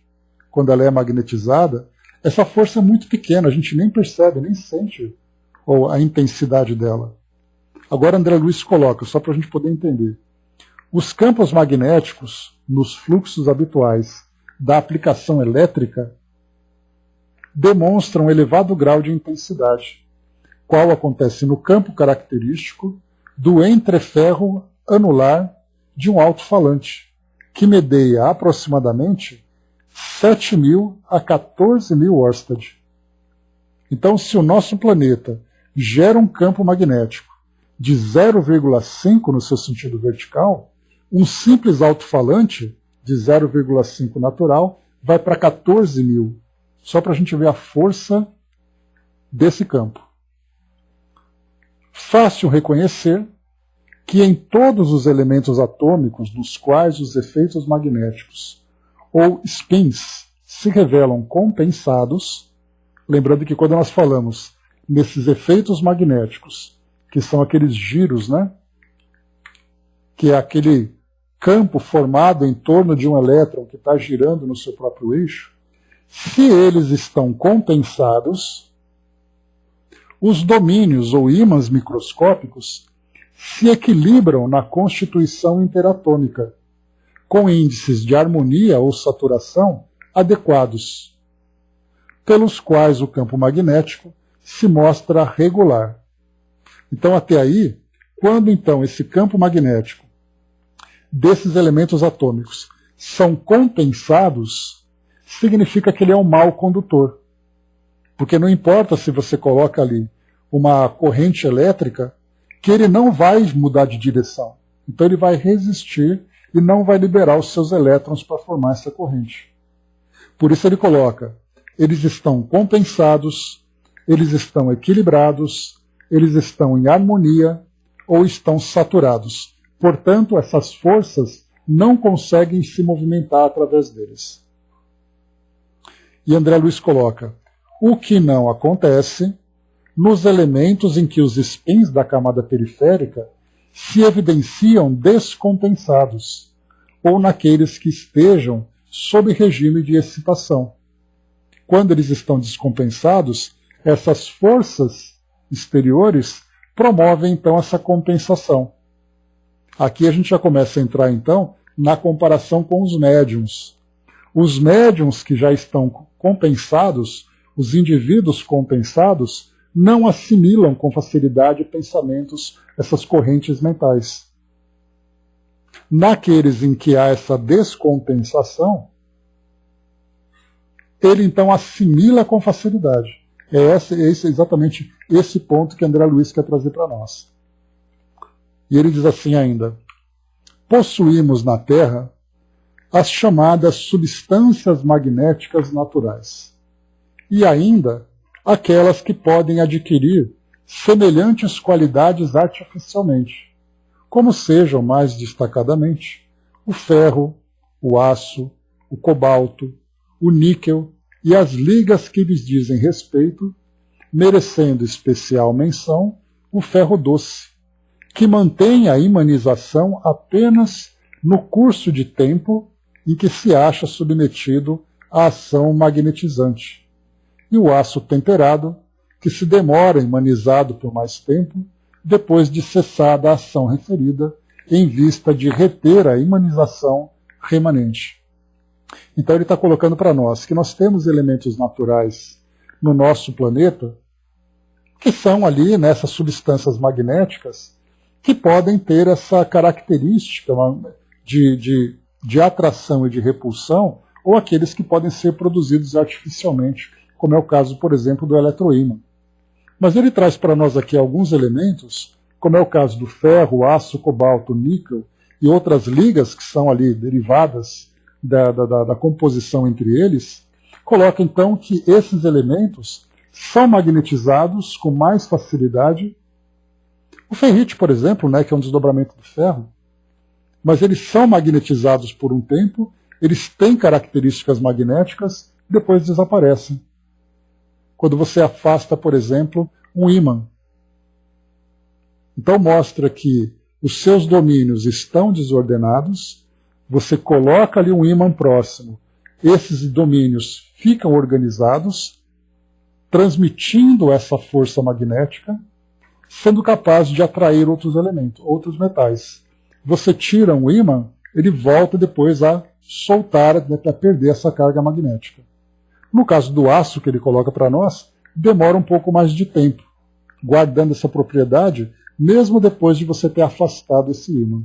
quando ela é magnetizada, essa força é muito pequena, a gente nem percebe, nem sente a intensidade dela. Agora André Luiz coloca, só para a gente poder entender. Os campos magnéticos, nos fluxos habituais da aplicação elétrica, demonstram um elevado grau de intensidade, qual acontece no campo característico do entreferro anular de um alto-falante, que medeia aproximadamente 7.000 a 14.000 Oersted. Então, se o nosso planeta gera um campo magnético de 0,5 no seu sentido vertical, um simples alto-falante de 0,5 natural vai para 14.000, só para a gente ver a força desse campo. Fácil reconhecer que em todos os elementos atômicos nos quais os efeitos magnéticos ou spins se revelam compensados, lembrando que quando nós falamos nesses efeitos magnéticos, que são aqueles giros, né, que é aquele campo formado em torno de um elétron que está girando no seu próprio eixo, se eles estão compensados, os domínios ou ímãs microscópicos se equilibram na constituição interatômica, com índices de harmonia ou saturação adequados, pelos quais o campo magnético se mostra regular. Então, até aí, quando então esse campo magnético desses elementos atômicos são compensados, significa que ele é um mau condutor. Porque não importa se você coloca ali uma corrente elétrica, que ele não vai mudar de direção. Então ele vai resistir e não vai liberar os seus elétrons para formar essa corrente. Por isso ele coloca, eles estão compensados, eles estão equilibrados, eles estão em harmonia ou estão saturados. Portanto, essas forças não conseguem se movimentar através deles. E André Luiz coloca, o que não acontece nos elementos em que os spins da camada periférica se evidenciam descompensados, ou naqueles que estejam sob regime de excitação. Quando eles estão descompensados, essas forças exteriores promovem então essa compensação. Aqui a gente já começa a entrar então na comparação com os médiums. Os médiums que já estão compensados, os indivíduos compensados, não assimilam com facilidade pensamentos, essas correntes mentais. Naqueles em que há essa descompensação, ele então assimila com facilidade. É exatamente esse ponto que André Luiz quer trazer para nós. E ele diz assim ainda, possuímos na Terra as chamadas substâncias magnéticas naturais, e ainda aquelas que podem adquirir semelhantes qualidades artificialmente, como sejam mais destacadamente o ferro, o aço, o cobalto, o níquel e as ligas que lhes dizem respeito, merecendo especial menção o ferro doce, que mantém a imanização apenas no curso de tempo em que se acha submetido à ação magnetizante, e o aço temperado, que se demora imanizado por mais tempo, depois de cessada a ação referida, em vista de reter a imanização remanente. Então ele está colocando para nós que nós temos elementos naturais no nosso planeta que são ali nessas substâncias magnéticas que podem ter essa característica de atração e de repulsão, ou aqueles que podem ser produzidos artificialmente, como é o caso, por exemplo, do eletroímã. Mas ele traz para nós aqui alguns elementos, como é o caso do ferro, aço, cobalto, níquel e outras ligas que são ali derivadas da composição entre eles, coloca então que esses elementos são magnetizados com mais facilidade. O ferrite, por exemplo, né, que é um desdobramento do ferro, mas eles são magnetizados por um tempo, eles têm características magnéticas e depois desaparecem. Quando você afasta, por exemplo, um ímã. Então mostra que os seus domínios estão desordenados, você coloca ali um ímã próximo, esses domínios ficam organizados, transmitindo essa força magnética, sendo capaz de atrair outros elementos, outros metais. Você tira um ímã, ele volta depois a soltar, a perder essa carga magnética. No caso do aço que ele coloca para nós, demora um pouco mais de tempo, guardando essa propriedade, mesmo depois de você ter afastado esse ímã.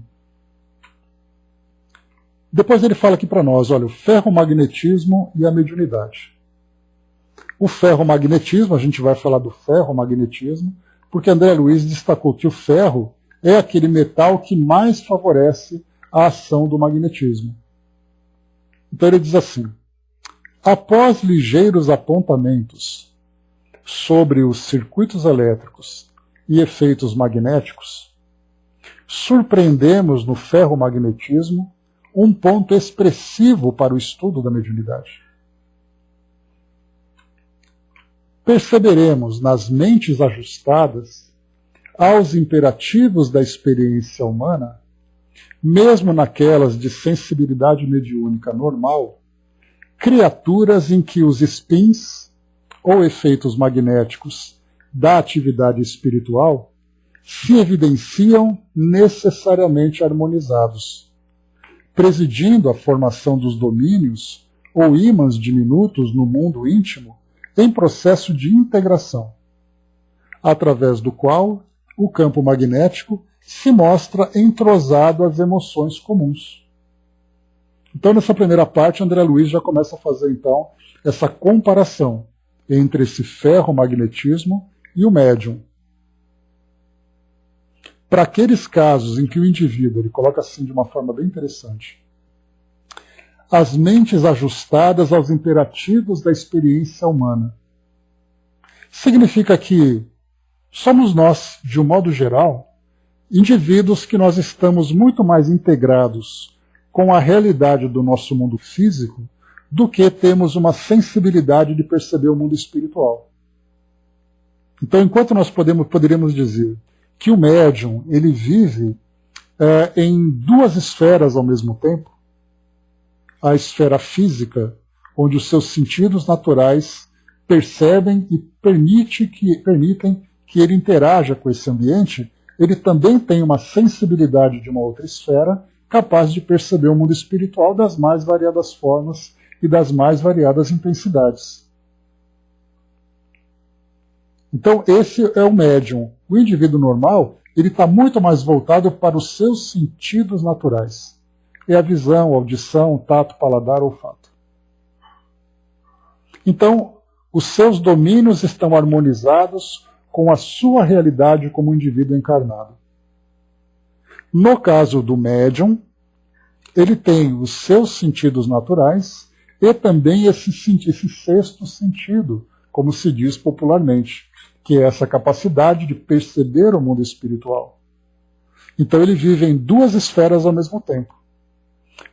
Depois ele fala aqui para nós, olha, o ferromagnetismo e a mediunidade. O ferromagnetismo, a gente vai falar do ferromagnetismo, porque André Luiz destacou que o ferro é aquele metal que mais favorece a ação do magnetismo. Então ele diz assim, após ligeiros apontamentos sobre os circuitos elétricos e efeitos magnéticos, surpreendemos no ferromagnetismo um ponto expressivo para o estudo da mediunidade. Perceberemos nas mentes ajustadas aos imperativos da experiência humana, mesmo naquelas de sensibilidade mediúnica normal, criaturas em que os spins ou efeitos magnéticos da atividade espiritual se evidenciam necessariamente harmonizados, presidindo a formação dos domínios ou ímãs diminutos no mundo íntimo em processo de integração, através do qual o campo magnético se mostra entrosado às emoções comuns. Então, nessa primeira parte, André Luiz já começa a fazer, então, essa comparação entre esse ferromagnetismo e o médium. Para aqueles casos em que o indivíduo, ele coloca assim de uma forma bem interessante, as mentes ajustadas aos imperativos da experiência humana. Significa que somos nós, de um modo geral, indivíduos que nós estamos muito mais integrados com a realidade do nosso mundo físico do que temos uma sensibilidade de perceber o mundo espiritual. Então, enquanto nós poderíamos dizer que o médium ele vive em duas esferas ao mesmo tempo, a esfera física, onde os seus sentidos naturais percebem e permitem que ele interaja com esse ambiente, ele também tem uma sensibilidade de uma outra esfera, capaz de perceber o mundo espiritual das mais variadas formas e das mais variadas intensidades. Então, esse é o médium. O indivíduo normal, ele está muito mais voltado para os seus sentidos naturais. É a visão, a audição, o tato, paladar, olfato. Então, os seus domínios estão harmonizados com a sua realidade como indivíduo encarnado. No caso do médium, ele tem os seus sentidos naturais e também esse sexto sentido, como se diz popularmente, que é essa capacidade de perceber o mundo espiritual. Então ele vive em duas esferas ao mesmo tempo.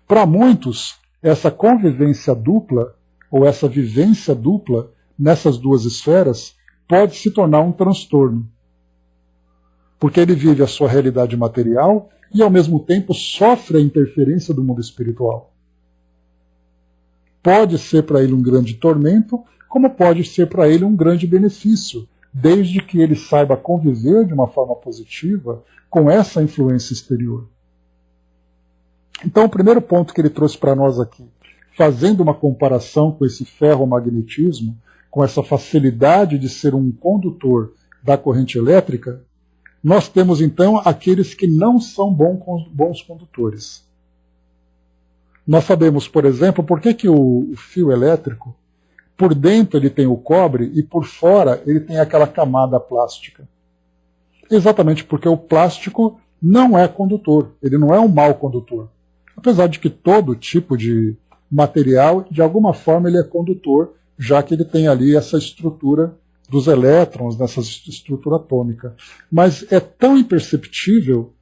Para muitos, essa convivência dupla, ou essa vivência dupla nessas duas esferas, pode se tornar um transtorno. Porque ele vive a sua realidade material e, ao mesmo tempo, sofre a interferência do mundo espiritual. Pode ser para ele um grande tormento, como pode ser para ele um grande benefício, desde que ele saiba conviver de uma forma positiva com essa influência exterior. Então, o primeiro ponto que ele trouxe para nós aqui, fazendo uma comparação com esse ferromagnetismo, com essa facilidade de ser um condutor da corrente elétrica, nós temos então aqueles que não são bons condutores. Nós sabemos, por exemplo, por que o fio elétrico Por dentro ele tem o cobre e por fora ele tem aquela camada plástica. Exatamente porque o plástico não é condutor, ele não é um mau condutor. Apesar de que todo tipo de material, de alguma forma, ele é condutor, já que ele tem ali essa estrutura dos elétrons, nessa estrutura atômica. Mas é tão imperceptível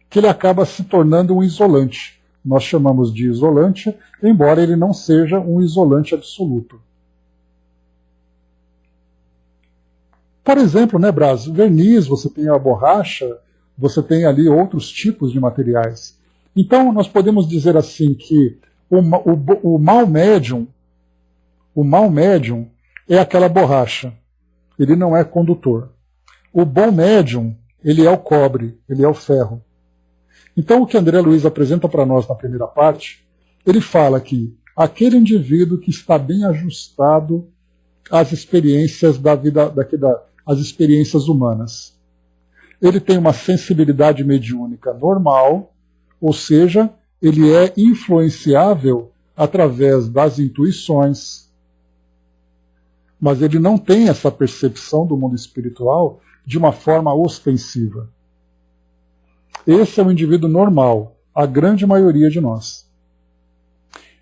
que ele acaba se tornando um isolante. Nós chamamos de isolante, embora ele não seja um isolante absoluto. Por exemplo, né, Braz, verniz, você tem a borracha, você tem ali outros tipos de materiais. Então, nós podemos dizer assim que o mau médium é aquela borracha, ele não é condutor. O bom médium, ele é o cobre, ele é o ferro. Então, o que André Luiz apresenta para nós na primeira parte, ele fala que aquele indivíduo que está bem ajustado às experiências da vida, às experiências humanas, ele tem uma sensibilidade mediúnica normal, ou seja, ele é influenciável através das intuições, mas ele não tem essa percepção do mundo espiritual de uma forma ostensiva. Esse é o indivíduo normal, a grande maioria de nós.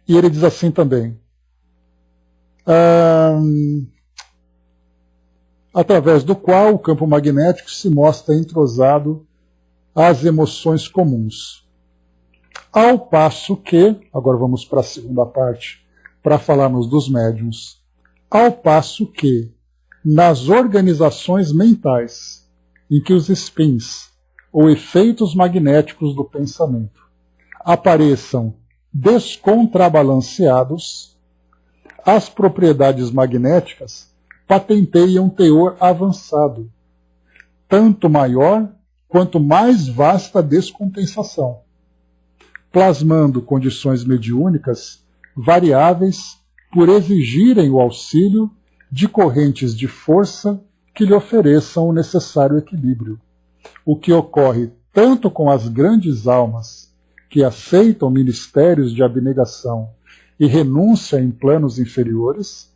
E ele diz assim também, através do qual o campo magnético se mostra entrosado às emoções comuns. Ao passo que, agora vamos para a segunda parte, para falarmos dos médiuns, ao passo que, nas organizações mentais, em que os spins, ou efeitos magnéticos do pensamento, apareçam descontrabalanceados, as propriedades magnéticas patenteiam teor avançado, tanto maior quanto mais vasta a descompensação, plasmando condições mediúnicas variáveis por exigirem o auxílio de correntes de força que lhe ofereçam o necessário equilíbrio, o que ocorre tanto com as grandes almas que aceitam ministérios de abnegação e renúncia em planos inferiores,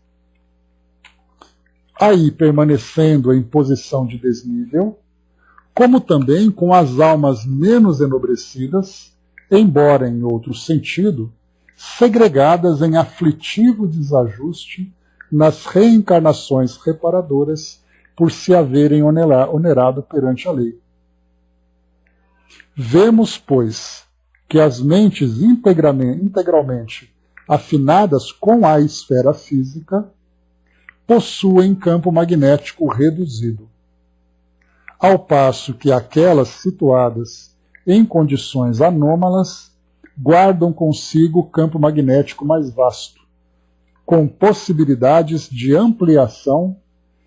aí permanecendo em posição de desnível, como também com as almas menos enobrecidas, embora em outro sentido, segregadas em aflitivo desajuste nas reencarnações reparadoras por se haverem onerado perante a lei. Vemos, pois, que as mentes integralmente afinadas com a esfera física possuem campo magnético reduzido, ao passo que aquelas situadas em condições anômalas guardam consigo campo magnético mais vasto, com possibilidades de ampliação,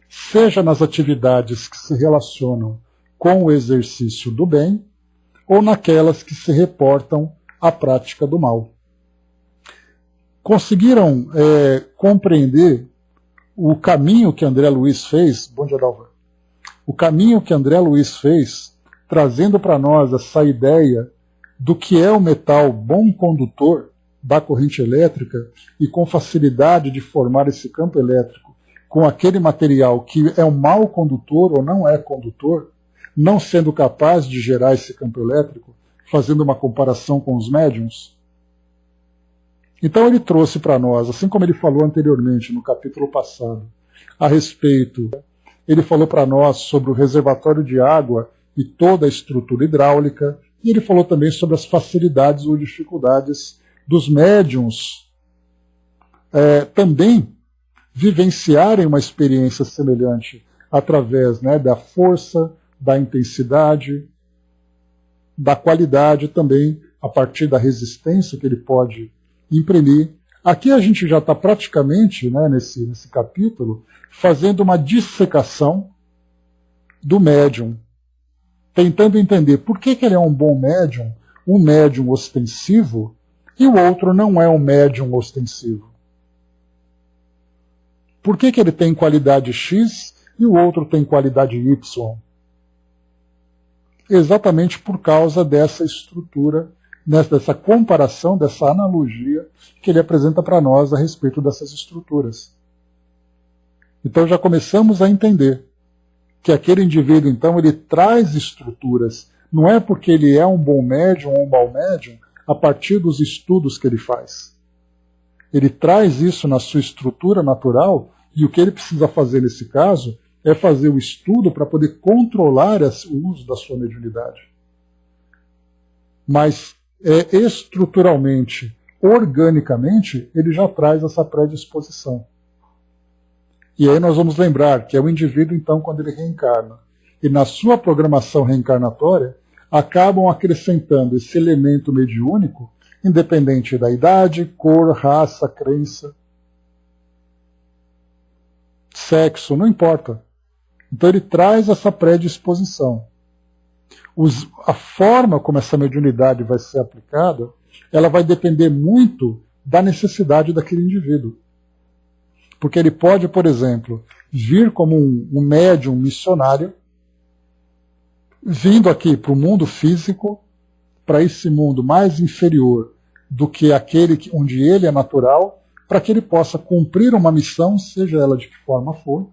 seja nas atividades que se relacionam com o exercício do bem, ou naquelas que se reportam à prática do mal. Conseguiram compreender o caminho que André Luiz fez? Bom dia, Dalva. O caminho que André Luiz fez, trazendo para nós essa ideia do que é o metal bom condutor da corrente elétrica e com facilidade de formar esse campo elétrico com aquele material que é um mau condutor ou não é condutor, não sendo capaz de gerar esse campo elétrico, fazendo uma comparação com os médiums. Então ele trouxe para nós, assim como ele falou anteriormente no capítulo passado, a respeito, ele falou para nós sobre o reservatório de água e toda a estrutura hidráulica, e ele falou também sobre as facilidades ou dificuldades dos médiums também vivenciarem uma experiência semelhante através da força, da intensidade, da qualidade também, a partir da resistência que ele pode imprimir. Aqui a gente já está praticamente, nesse capítulo, fazendo uma dissecação do médium, tentando entender por que ele é um bom médium, um médium ostensivo, e o outro não é um médium ostensivo. Por que ele tem qualidade X e o outro tem qualidade Y? Exatamente por causa dessa estrutura, dessa comparação, dessa analogia que ele apresenta para nós a respeito dessas estruturas. Então já começamos a entender que aquele indivíduo, então, ele traz estruturas. Não é porque ele é um bom médium ou um mau médium a partir dos estudos que ele faz. Ele traz isso na sua estrutura natural e o que ele precisa fazer nesse caso é fazer o estudo para poder controlar o uso da sua mediunidade. Mas estruturalmente, organicamente, ele já traz essa predisposição. E aí nós vamos lembrar que é o indivíduo, então, quando ele reencarna. E na sua programação reencarnatória, acabam acrescentando esse elemento mediúnico, independente da idade, cor, raça, crença, sexo, não importa. Então ele traz essa predisposição. A forma como essa mediunidade vai ser aplicada, ela vai depender muito da necessidade daquele indivíduo. Porque ele pode, por exemplo, vir como um médium missionário, vindo aqui para o mundo físico, para esse mundo mais inferior do que aquele onde ele é natural, para que ele possa cumprir uma missão, seja ela de que forma for,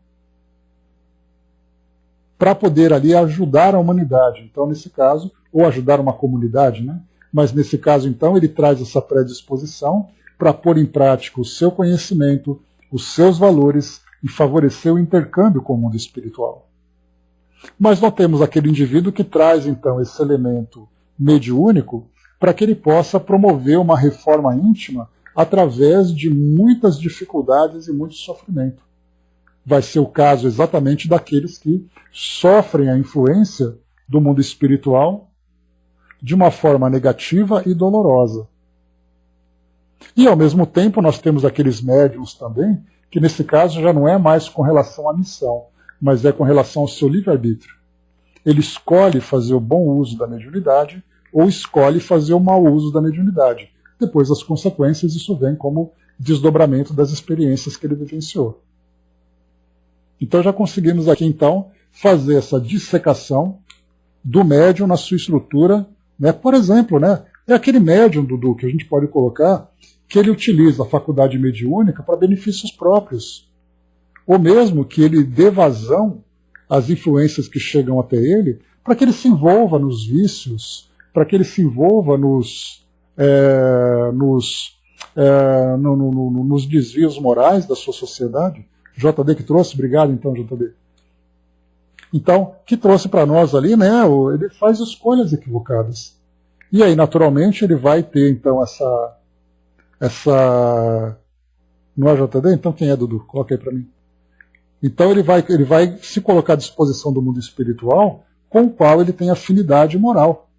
para poder ali ajudar a humanidade. Então, nesse caso, ou ajudar uma comunidade, né? Mas nesse caso, então, ele traz essa predisposição para pôr em prática o seu conhecimento, os seus valores e favorecer o intercâmbio com o mundo espiritual. Mas nós temos aquele indivíduo que traz, então, esse elemento mediúnico para que ele possa promover uma reforma íntima através de muitas dificuldades e muito sofrimento. Vai ser o caso exatamente daqueles que sofrem a influência do mundo espiritual de uma forma negativa e dolorosa. E, ao mesmo tempo, nós temos aqueles médiuns também, que nesse caso já não é mais com relação à missão, mas é com relação ao seu livre-arbítrio. Ele escolhe fazer o bom uso da mediunidade ou escolhe fazer o mau uso da mediunidade. Depois das consequências, isso vem como desdobramento das experiências que ele vivenciou. Então já conseguimos aqui, então, fazer essa dissecação do médium na sua estrutura. Né? Por exemplo, né? É aquele médium, Dudu, que a gente pode colocar, que ele utiliza a faculdade mediúnica para benefícios próprios. Ou mesmo que ele dê vazão às influências que chegam até ele, para que ele se envolva nos vícios, para que ele se envolva nos desvios morais da sua sociedade. JD que trouxe, obrigado então, JD. Então, que trouxe para nós ali, né, ele faz escolhas equivocadas. E aí, naturalmente, ele vai ter, então, essa... Não é JD? Então quem é, Dudu? Coloca aí para mim. Então ele vai se colocar à disposição do mundo espiritual com o qual ele tem afinidade moral.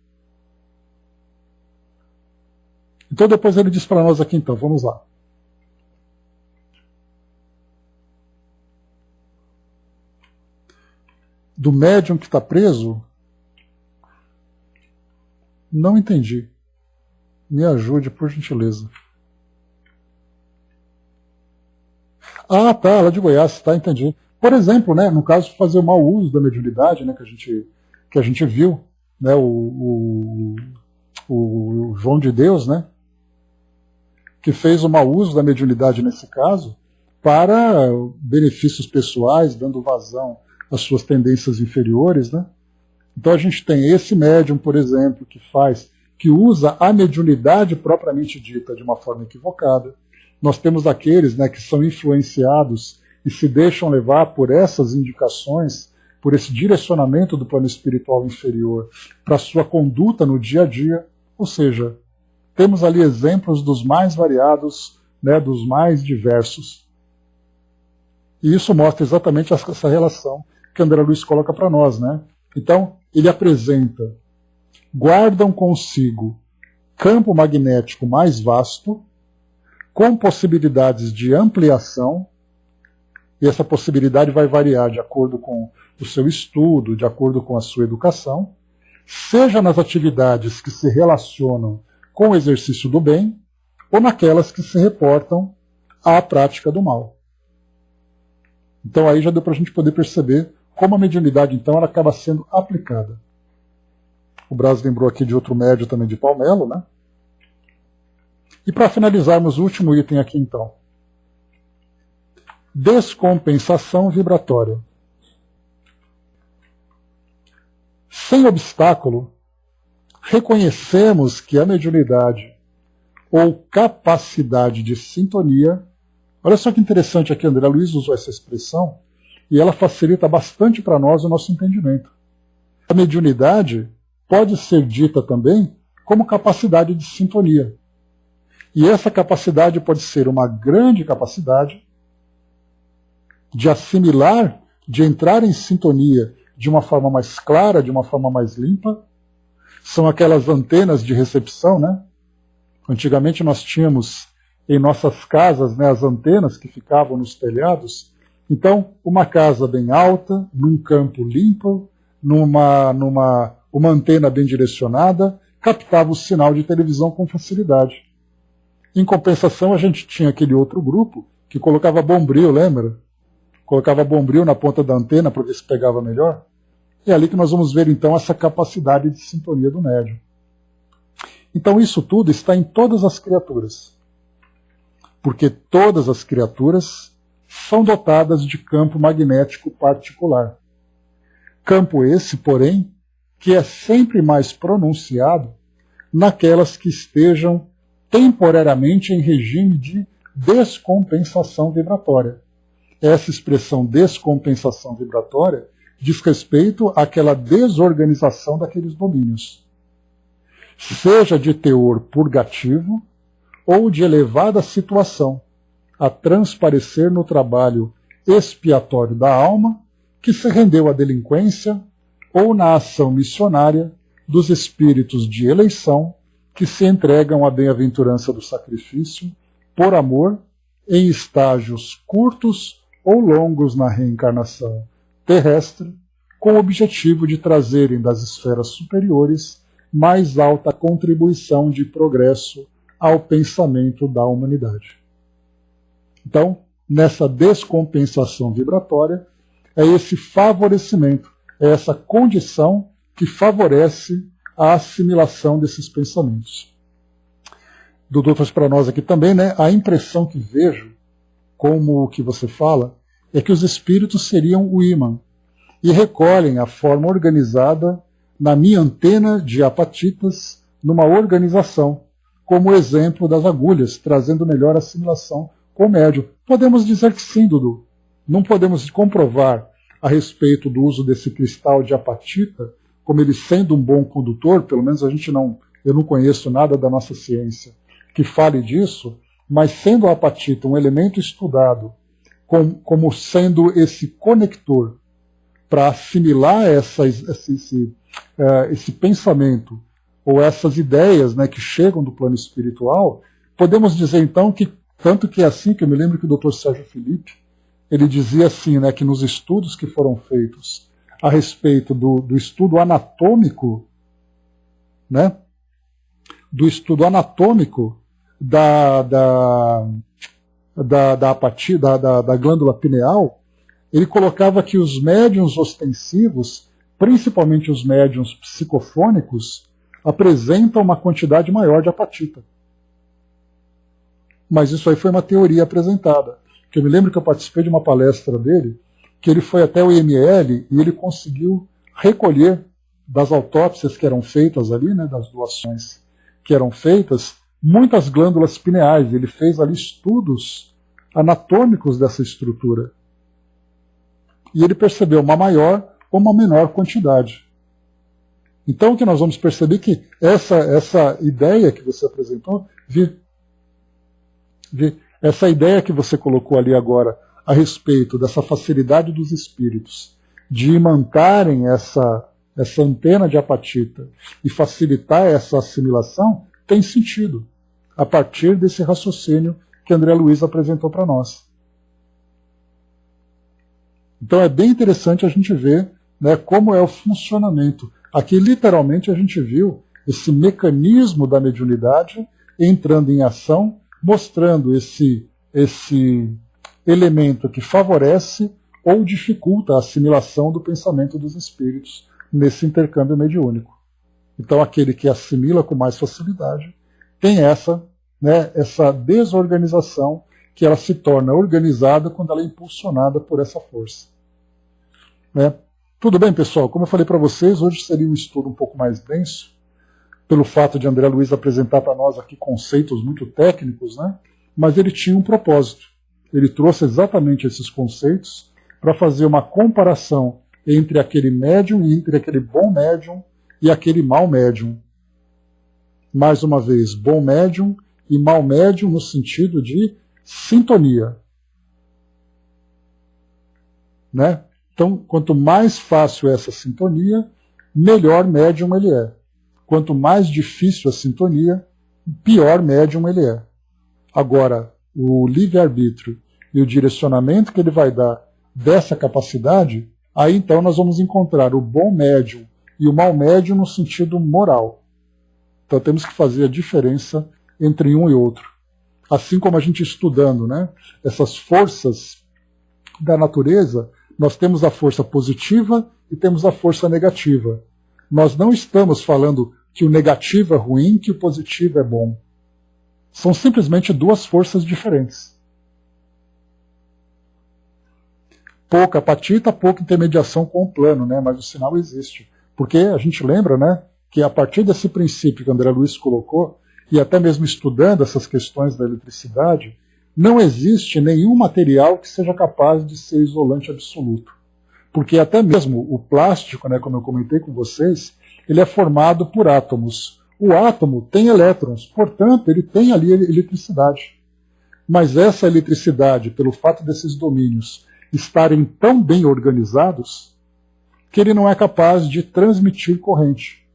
Então depois ele diz para nós aqui, então, vamos lá. Do médium que está preso? Não entendi. Me ajude, por gentileza. Ah, tá, lá de Goiás, tá, entendi. Por exemplo, né, no caso, fazer o mau uso da mediunidade, né, que a gente viu, né, o João de Deus, né, que fez o mau uso da mediunidade nesse caso para benefícios pessoais, dando vazão às suas tendências inferiores, né. Então a gente tem esse médium, por exemplo, que usa a mediunidade propriamente dita de uma forma equivocada. Nós temos aqueles, né, que são influenciados e se deixam levar por essas indicações, por esse direcionamento do plano espiritual inferior para a sua conduta no dia a dia. Ou seja, temos ali exemplos dos mais variados, né, dos mais diversos. E isso mostra exatamente essa relação que André Luiz coloca para nós. Né? Então, ele apresenta, guardam consigo campo magnético mais vasto, com possibilidades de ampliação, e essa possibilidade vai variar de acordo com o seu estudo, de acordo com a sua educação, seja nas atividades que se relacionam com o exercício do bem, ou naquelas que se reportam à prática do mal. Então aí já deu para a gente poder perceber como a mediunidade, então, ela acaba sendo aplicada. O Braz lembrou aqui de outro médium também de Palmelo, né? E para finalizarmos o último item aqui, então. descompensação vibratória. Sem obstáculo, reconhecemos que a mediunidade ou capacidade de sintonia, olha só que interessante aqui, André Luiz usou essa expressão, e ela facilita bastante para nós o nosso entendimento. A mediunidade pode ser dita também como capacidade de sintonia. E essa capacidade pode ser uma grande capacidade de assimilar, de entrar em sintonia de uma forma mais clara, de uma forma mais limpa. São aquelas antenas de recepção, né? Antigamente nós tínhamos em nossas casas, né, as antenas que ficavam nos telhados. Então, uma casa bem alta, num campo limpo, uma antena bem direcionada, captava o sinal de televisão com facilidade. Em compensação, a gente tinha aquele outro grupo que colocava bombril, lembra? Colocava bombril na ponta da antena para ver se pegava melhor. E é ali que nós vamos ver, então, essa capacidade de sintonia do médium. Então, isso tudo está em todas as criaturas. Porque todas as criaturas são dotadas de campo magnético particular. Campo esse, porém, que é sempre mais pronunciado naquelas que estejam temporariamente em regime de descompensação vibratória. Essa expressão descompensação vibratória diz respeito àquela desorganização daqueles domínios, seja de teor purgativo ou de elevada situação, a transparecer no trabalho expiatório da alma que se rendeu à delinquência ou na ação missionária dos espíritos de eleição que se entregam à bem-aventurança do sacrifício por amor em estágios curtos ou longos na reencarnação terrestre, com o objetivo de trazerem das esferas superiores mais alta contribuição de progresso ao pensamento da humanidade. Então, nessa descompensação vibratória, é esse favorecimento, é essa condição que favorece a assimilação desses pensamentos. Dudu traz para nós aqui também, né, a impressão que vejo, como o que você fala, é que os espíritos seriam o ímã e recolhem a forma organizada na minha antena de apatitas numa organização, como o exemplo das agulhas, trazendo melhor assimilação com o médium. Podemos dizer que sim, Dudu. Não podemos comprovar a respeito do uso desse cristal de apatita, como ele sendo um bom condutor, pelo menos eu não conheço nada da nossa ciência que fale disso, mas sendo a apatita um elemento estudado como sendo esse conector para assimilar esse pensamento ou essas ideias, né, que chegam do plano espiritual, podemos dizer então que, tanto que é assim, que eu me lembro que o Dr. Sérgio Felipe, ele dizia assim, né, que nos estudos que foram feitos a respeito do estudo anatômico, né, do estudo anatômico da apatia, da glândula pineal, ele colocava que os médiuns ostensivos, principalmente os médiuns psicofônicos, apresentam uma quantidade maior de apatita. Mas isso aí foi uma teoria apresentada. Eu me lembro que eu participei de uma palestra dele, que ele foi até o IML e ele conseguiu recolher das autópsias que eram feitas ali, né, das doações que eram feitas, muitas glândulas pineais. Ele fez ali estudos anatômicos dessa estrutura. E ele percebeu uma maior ou uma menor quantidade. Então o que nós vamos perceber é que essa ideia que você apresentou, essa ideia que você colocou ali agora a respeito dessa facilidade dos espíritos de imantarem essa antena de apatita e facilitar essa assimilação, tem sentido, a partir desse raciocínio que André Luiz apresentou para nós. Então é bem interessante a gente ver, né, como é o funcionamento. Aqui literalmente a gente viu esse mecanismo da mediunidade entrando em ação, mostrando esse elemento que favorece ou dificulta a assimilação do pensamento dos espíritos nesse intercâmbio mediúnico. Então aquele que assimila com mais facilidade tem essa desorganização que ela se torna organizada quando ela é impulsionada por essa força. Né? Tudo bem, pessoal? Como eu falei para vocês, hoje seria um estudo um pouco mais denso, pelo fato de André Luiz apresentar para nós aqui conceitos muito técnicos, né? Mas ele tinha um propósito. Ele trouxe exatamente esses conceitos para fazer uma comparação entre aquele médium e entre aquele bom médium e aquele mau médium. Mais uma vez, bom médium e mau médium no sentido de sintonia. Né? Então, quanto mais fácil essa sintonia, melhor médium ele é. Quanto mais difícil a sintonia, pior médium ele é. Agora, o livre-arbítrio e o direcionamento que ele vai dar dessa capacidade, aí então nós vamos encontrar o bom médium e o mau médium no sentido moral. Então temos que fazer a diferença entre um e outro. Assim como a gente estudando, né, essas forças da natureza, nós temos a força positiva e temos a força negativa. Nós não estamos falando que o negativo é ruim, que o positivo é bom. São simplesmente duas forças diferentes. Pouca apatita, pouca intermediação com o plano, né? Mas o sinal existe. Porque a gente lembra, né, que a partir desse princípio que André Luiz colocou, e até mesmo estudando essas questões da eletricidade, não existe nenhum material que seja capaz de ser isolante absoluto. Porque até mesmo o plástico, né, como eu comentei com vocês, ele é formado por átomos. O átomo tem elétrons, portanto, ele tem ali eletricidade. Mas essa eletricidade, pelo fato desses domínios estarem tão bem organizados, que ele não é capaz de transmitir corrente.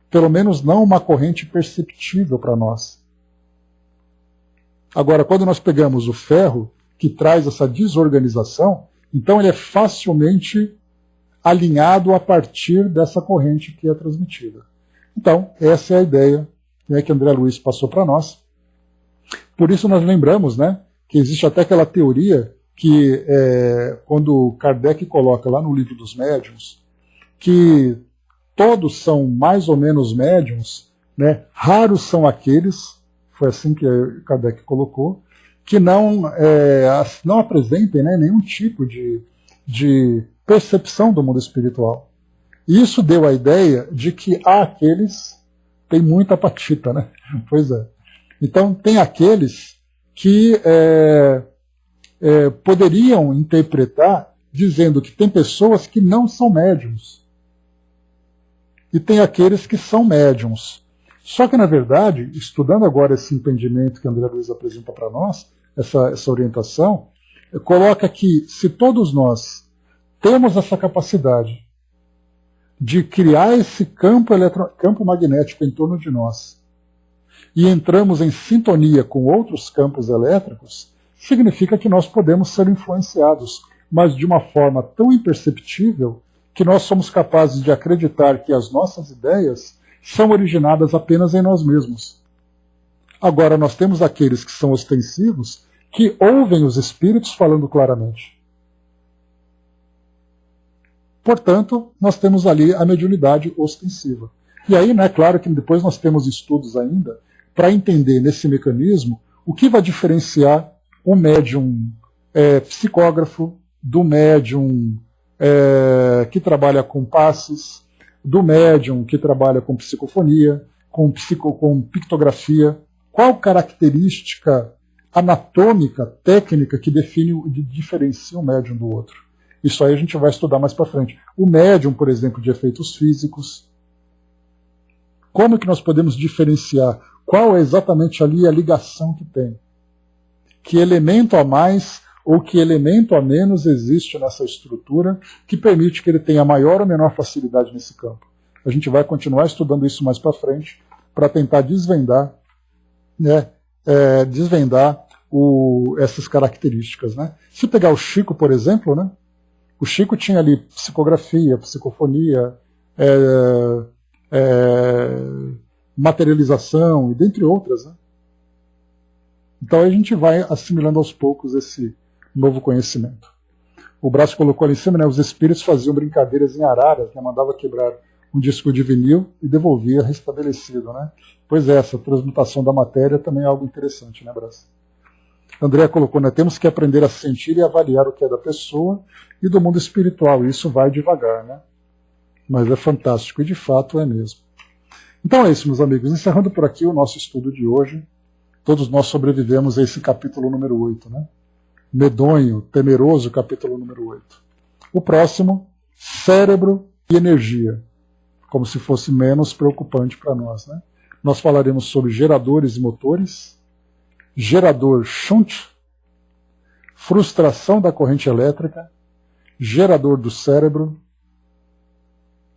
Pelo menos não uma corrente perceptível para nós. Agora, quando nós pegamos o ferro, que traz essa desorganização, então ele é facilmente alinhado a partir dessa corrente que é transmitida. Então, essa é a ideia, né, que André Luiz passou para nós. Por isso nós lembramos, né, que existe até aquela teoria que, quando Kardec coloca lá no Livro dos Médiuns, que todos são mais ou menos médiuns, né, raros são aqueles, foi assim que Kardec colocou, que não apresentem, né, nenhum tipo de percepção do mundo espiritual. Isso deu a ideia de que há aqueles, tem muita apatita, né? Pois é. Então tem aqueles que poderiam interpretar dizendo que tem pessoas que não são médiums. E tem aqueles que são médiums. Só que, na verdade, estudando agora esse entendimento que André Luiz apresenta para nós, essa orientação, coloca que se todos nós temos essa capacidade de criar esse campo magnético em torno de nós e entramos em sintonia com outros campos elétricos, significa que nós podemos ser influenciados, mas de uma forma tão imperceptível que nós somos capazes de acreditar que as nossas ideias são originadas apenas em nós mesmos. Agora, nós temos aqueles que são ostensivos, que ouvem os espíritos falando claramente. Portanto, nós temos ali a mediunidade ostensiva. E aí, né, claro que depois nós temos estudos ainda para entender nesse mecanismo o que vai diferenciar um médium psicógrafo do médium que trabalha com passes, do médium que trabalha com psicofonia, com pictografia. Qual característica anatômica, técnica que diferencia um médium do outro? Isso aí a gente vai estudar mais para frente. O médium, por exemplo, de efeitos físicos. Como que nós podemos diferenciar? Qual é exatamente ali a ligação que tem? Que elemento a mais ou que elemento a menos existe nessa estrutura que permite que ele tenha maior ou menor facilidade nesse campo? A gente vai continuar estudando isso mais para frente para tentar desvendar, né, essas características. Né? Se pegar o Chico, por exemplo, né, o Chico tinha ali psicografia, psicofonia, materialização, e dentre outras. Né? Então a gente vai assimilando aos poucos esse novo conhecimento. O Brás colocou ali em cima, né, os espíritos faziam brincadeiras em araras, né, mandava quebrar um disco de vinil e devolvia restabelecido. Né? Pois é, essa transmutação da matéria também é algo interessante, né, Brás? André colocou, né, temos que aprender a sentir e avaliar o que é da pessoa e do mundo espiritual. Isso vai devagar, né? Mas é fantástico, e de fato é mesmo. Então é isso, meus amigos. Encerrando por aqui o nosso estudo de hoje. Todos nós sobrevivemos a esse capítulo número 8, né? Medonho, temeroso, capítulo número 8. O próximo, cérebro e energia, como se fosse menos preocupante para nós, né? Nós falaremos sobre geradores e motores, gerador shunt, frustração da corrente elétrica, gerador do cérebro